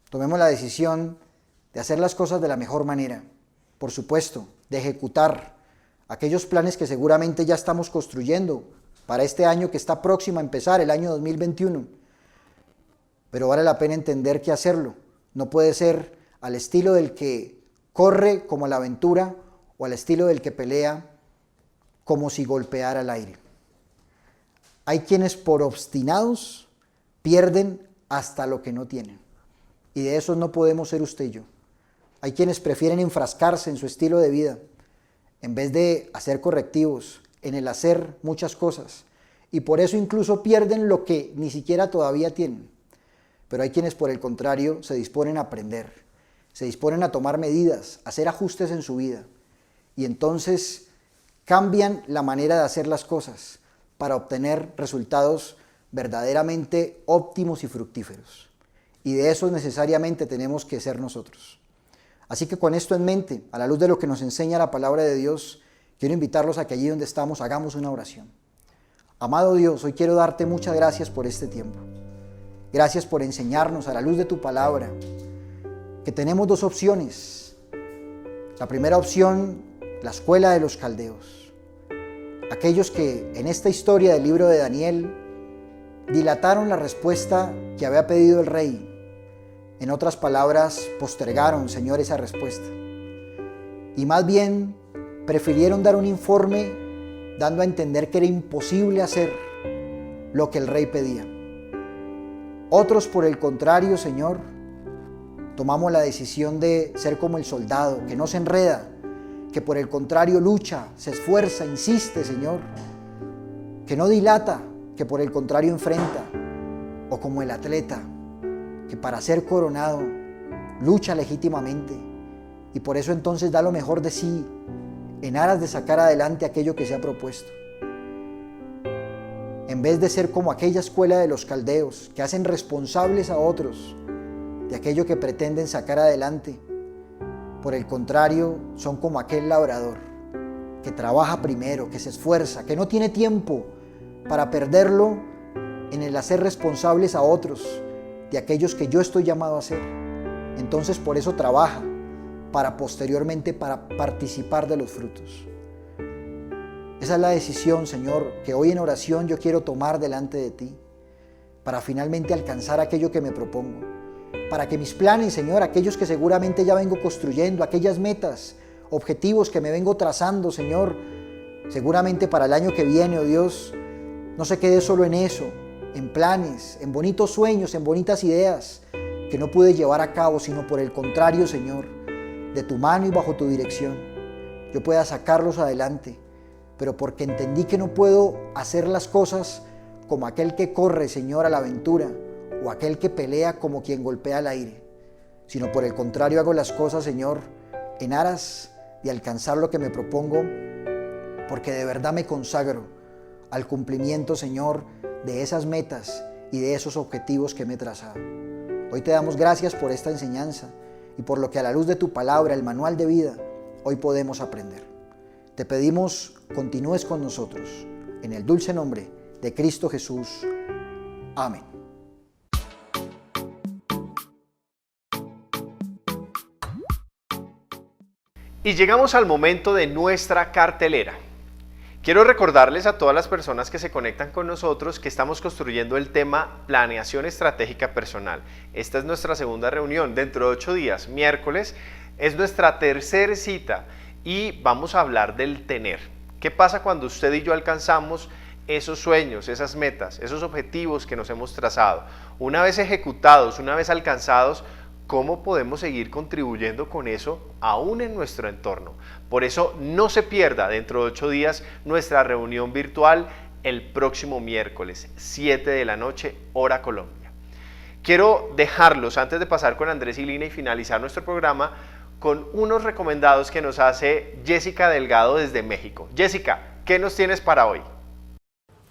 Tomemos la decisión de hacer las cosas de la mejor manera, por supuesto, de ejecutar aquellos planes que seguramente ya estamos construyendo para este año que está próximo a empezar, el año 2021. Pero vale la pena entender que hacerlo no puede ser al estilo del que corre como a la aventura o al estilo del que pelea como si golpeara al aire. Hay quienes por obstinados pierden hasta lo que no tienen. Y de esos no podemos ser usted y yo. Hay quienes prefieren enfrascarse en su estilo de vida en vez de hacer correctivos, en el hacer muchas cosas. Y por eso incluso pierden lo que ni siquiera todavía tienen. Pero hay quienes por el contrario se disponen a aprender, se disponen a tomar medidas, a hacer ajustes en su vida. Y entonces cambian la manera de hacer las cosas para obtener resultados verdaderamente óptimos y fructíferos. Y de eso necesariamente tenemos que ser nosotros. Así que con esto en mente, a la luz de lo que nos enseña la palabra de Dios, quiero invitarlos a que allí donde estamos hagamos una oración. Amado Dios, hoy quiero darte muchas gracias por este tiempo. Gracias por enseñarnos a la luz de tu palabra que tenemos dos opciones. La primera opción, la escuela de los caldeos. Aquellos que en esta historia del libro de Daniel dilataron la respuesta que había pedido el rey. En otras palabras, postergaron, Señor, esa respuesta. Y más bien prefirieron dar un informe dando a entender que era imposible hacer lo que el rey pedía. Otros, por el contrario, Señor, tomamos la decisión de ser como el soldado, que no se enreda, que por el contrario lucha, se esfuerza, insiste, Señor, que no dilata, que por el contrario enfrenta, o como el atleta, que para ser coronado lucha legítimamente y por eso entonces da lo mejor de sí en aras de sacar adelante aquello que se ha propuesto. En vez de ser como aquella escuela de los caldeos que hacen responsables a otros de aquello que pretenden sacar adelante, por el contrario son como aquel labrador que trabaja primero, que se esfuerza, que no tiene tiempo para perderlo en el hacer responsables a otros de aquellos que yo estoy llamado a ser. Entonces por eso trabaja, para posteriormente para participar de los frutos. Esa es la decisión, Señor, que hoy en oración yo quiero tomar delante de ti, para finalmente alcanzar aquello que me propongo, para que mis planes, Señor, aquellos que seguramente ya vengo construyendo, aquellas metas, objetivos que me vengo trazando, Señor, seguramente para el año que viene, oh Dios, no se quede solo en eso, en planes, en bonitos sueños, en bonitas ideas que no pude llevar a cabo, sino por el contrario, Señor, de tu mano y bajo tu dirección, yo pueda sacarlos adelante, pero porque entendí que no puedo hacer las cosas como aquel que corre, Señor, a la aventura, o aquel que pelea como quien golpea el aire, sino por el contrario hago las cosas, Señor, en aras de alcanzar lo que me propongo, porque de verdad me consagro al cumplimiento, Señor, de esas metas y de esos objetivos que me he trazado. Hoy te damos gracias por esta enseñanza y por lo que a la luz de tu palabra, el manual de vida, hoy podemos aprender. Te pedimos, continúes con nosotros, en el dulce nombre de Cristo Jesús. Amén. Y llegamos al momento de nuestra cartelera. Quiero recordarles a todas las personas que se conectan con nosotros que estamos construyendo el tema Planeación Estratégica Personal. Esta es nuestra segunda reunión dentro de 8 días, miércoles, es nuestra tercera cita y vamos a hablar del tener. ¿Qué pasa cuando usted y yo alcanzamos esos sueños, esas metas, esos objetivos que nos hemos trazado? Una vez ejecutados, una vez alcanzados, ¿cómo podemos seguir contribuyendo con eso aún en nuestro entorno? Por eso no se pierda dentro de 8 días nuestra reunión virtual el próximo miércoles, 7 de la noche, hora Colombia. Quiero dejarlos, antes de pasar con Andrés y Lina y finalizar nuestro programa, con unos recomendados que nos hace Jessica Delgado desde México. Jessica, ¿qué nos tienes para hoy?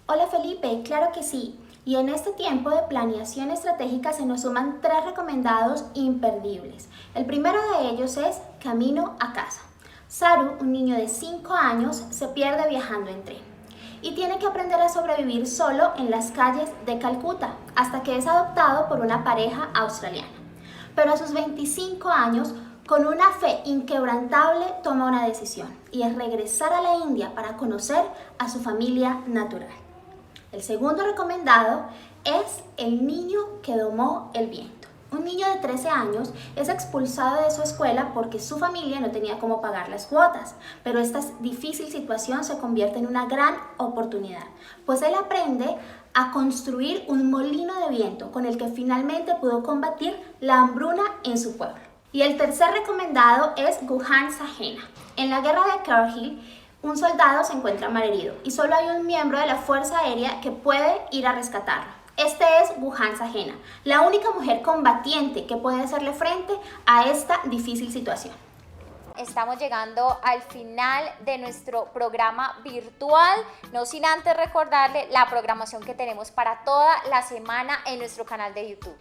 Hola Felipe, claro que sí. Y en este tiempo de planeación estratégica se nos suman 3 recomendados imperdibles. El primero de ellos es Camino a casa. Saru, un niño de 5 años, se pierde viajando en tren y tiene que aprender a sobrevivir solo en las calles de Calcuta hasta que es adoptado por una pareja australiana. Pero a sus 25 años, con una fe inquebrantable, toma una decisión y es regresar a la India para conocer a su familia natural. El segundo recomendado es El niño que domó el viento. Un niño de 13 años es expulsado de su escuela porque su familia no tenía cómo pagar las cuotas, pero esta difícil situación se convierte en una gran oportunidad, pues él aprende a construir un molino de viento con el que finalmente pudo combatir la hambruna en su pueblo. Y el tercer recomendado es Guhan Sahena. En la guerra de Kargil, un soldado se encuentra malherido y solo hay un miembro de la Fuerza Aérea que puede ir a rescatarlo. Este es Guhan Sahena, la única mujer combatiente que puede hacerle frente a esta difícil situación. Estamos llegando al final de nuestro programa virtual, no sin antes recordarle la programación que tenemos para toda la semana en nuestro canal de YouTube.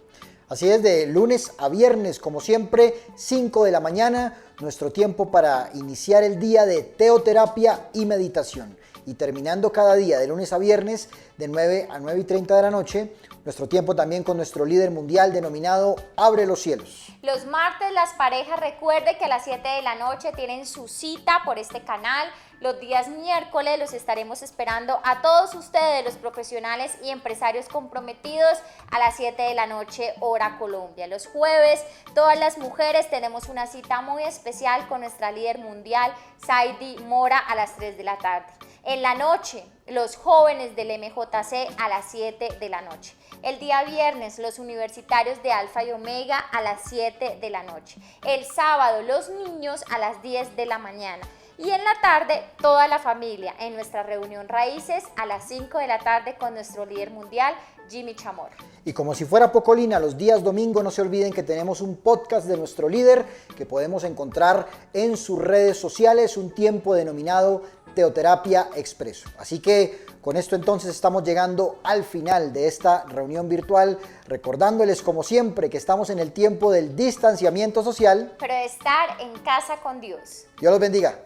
Así es, de lunes a viernes, como siempre, 5 de la mañana, nuestro tiempo para iniciar el día de teoterapia y meditación. Y terminando cada día, de lunes a viernes, de 9 a 9:30 de la noche, nuestro tiempo también con nuestro líder mundial denominado Abre los Cielos. Los martes las parejas, recuerde que a las 7 de la noche tienen su cita por este canal. Los días miércoles los estaremos esperando a todos ustedes, los profesionales y empresarios comprometidos, a las 7 de la noche, hora Colombia. Los jueves, todas las mujeres tenemos una cita muy especial con nuestra líder mundial, Saidi Mora, a las 3 de la tarde. En la noche, los jóvenes del MJC a las 7 de la noche. El día viernes, los universitarios de Alfa y Omega a las 7 de la noche. El sábado, los niños a las 10 de la mañana. Y en la tarde, toda la familia en nuestra reunión Raíces a las 5 de la tarde con nuestro líder mundial, Jimmy Chamorro. Y como si fuera poco, Lina, los días domingo no se olviden que tenemos un podcast de nuestro líder que podemos encontrar en sus redes sociales, un tiempo denominado Teoterapia Expreso. Así que con esto entonces estamos llegando al final de esta reunión virtual, recordándoles como siempre que estamos en el tiempo del distanciamiento social, pero de estar en casa con Dios. Dios los bendiga.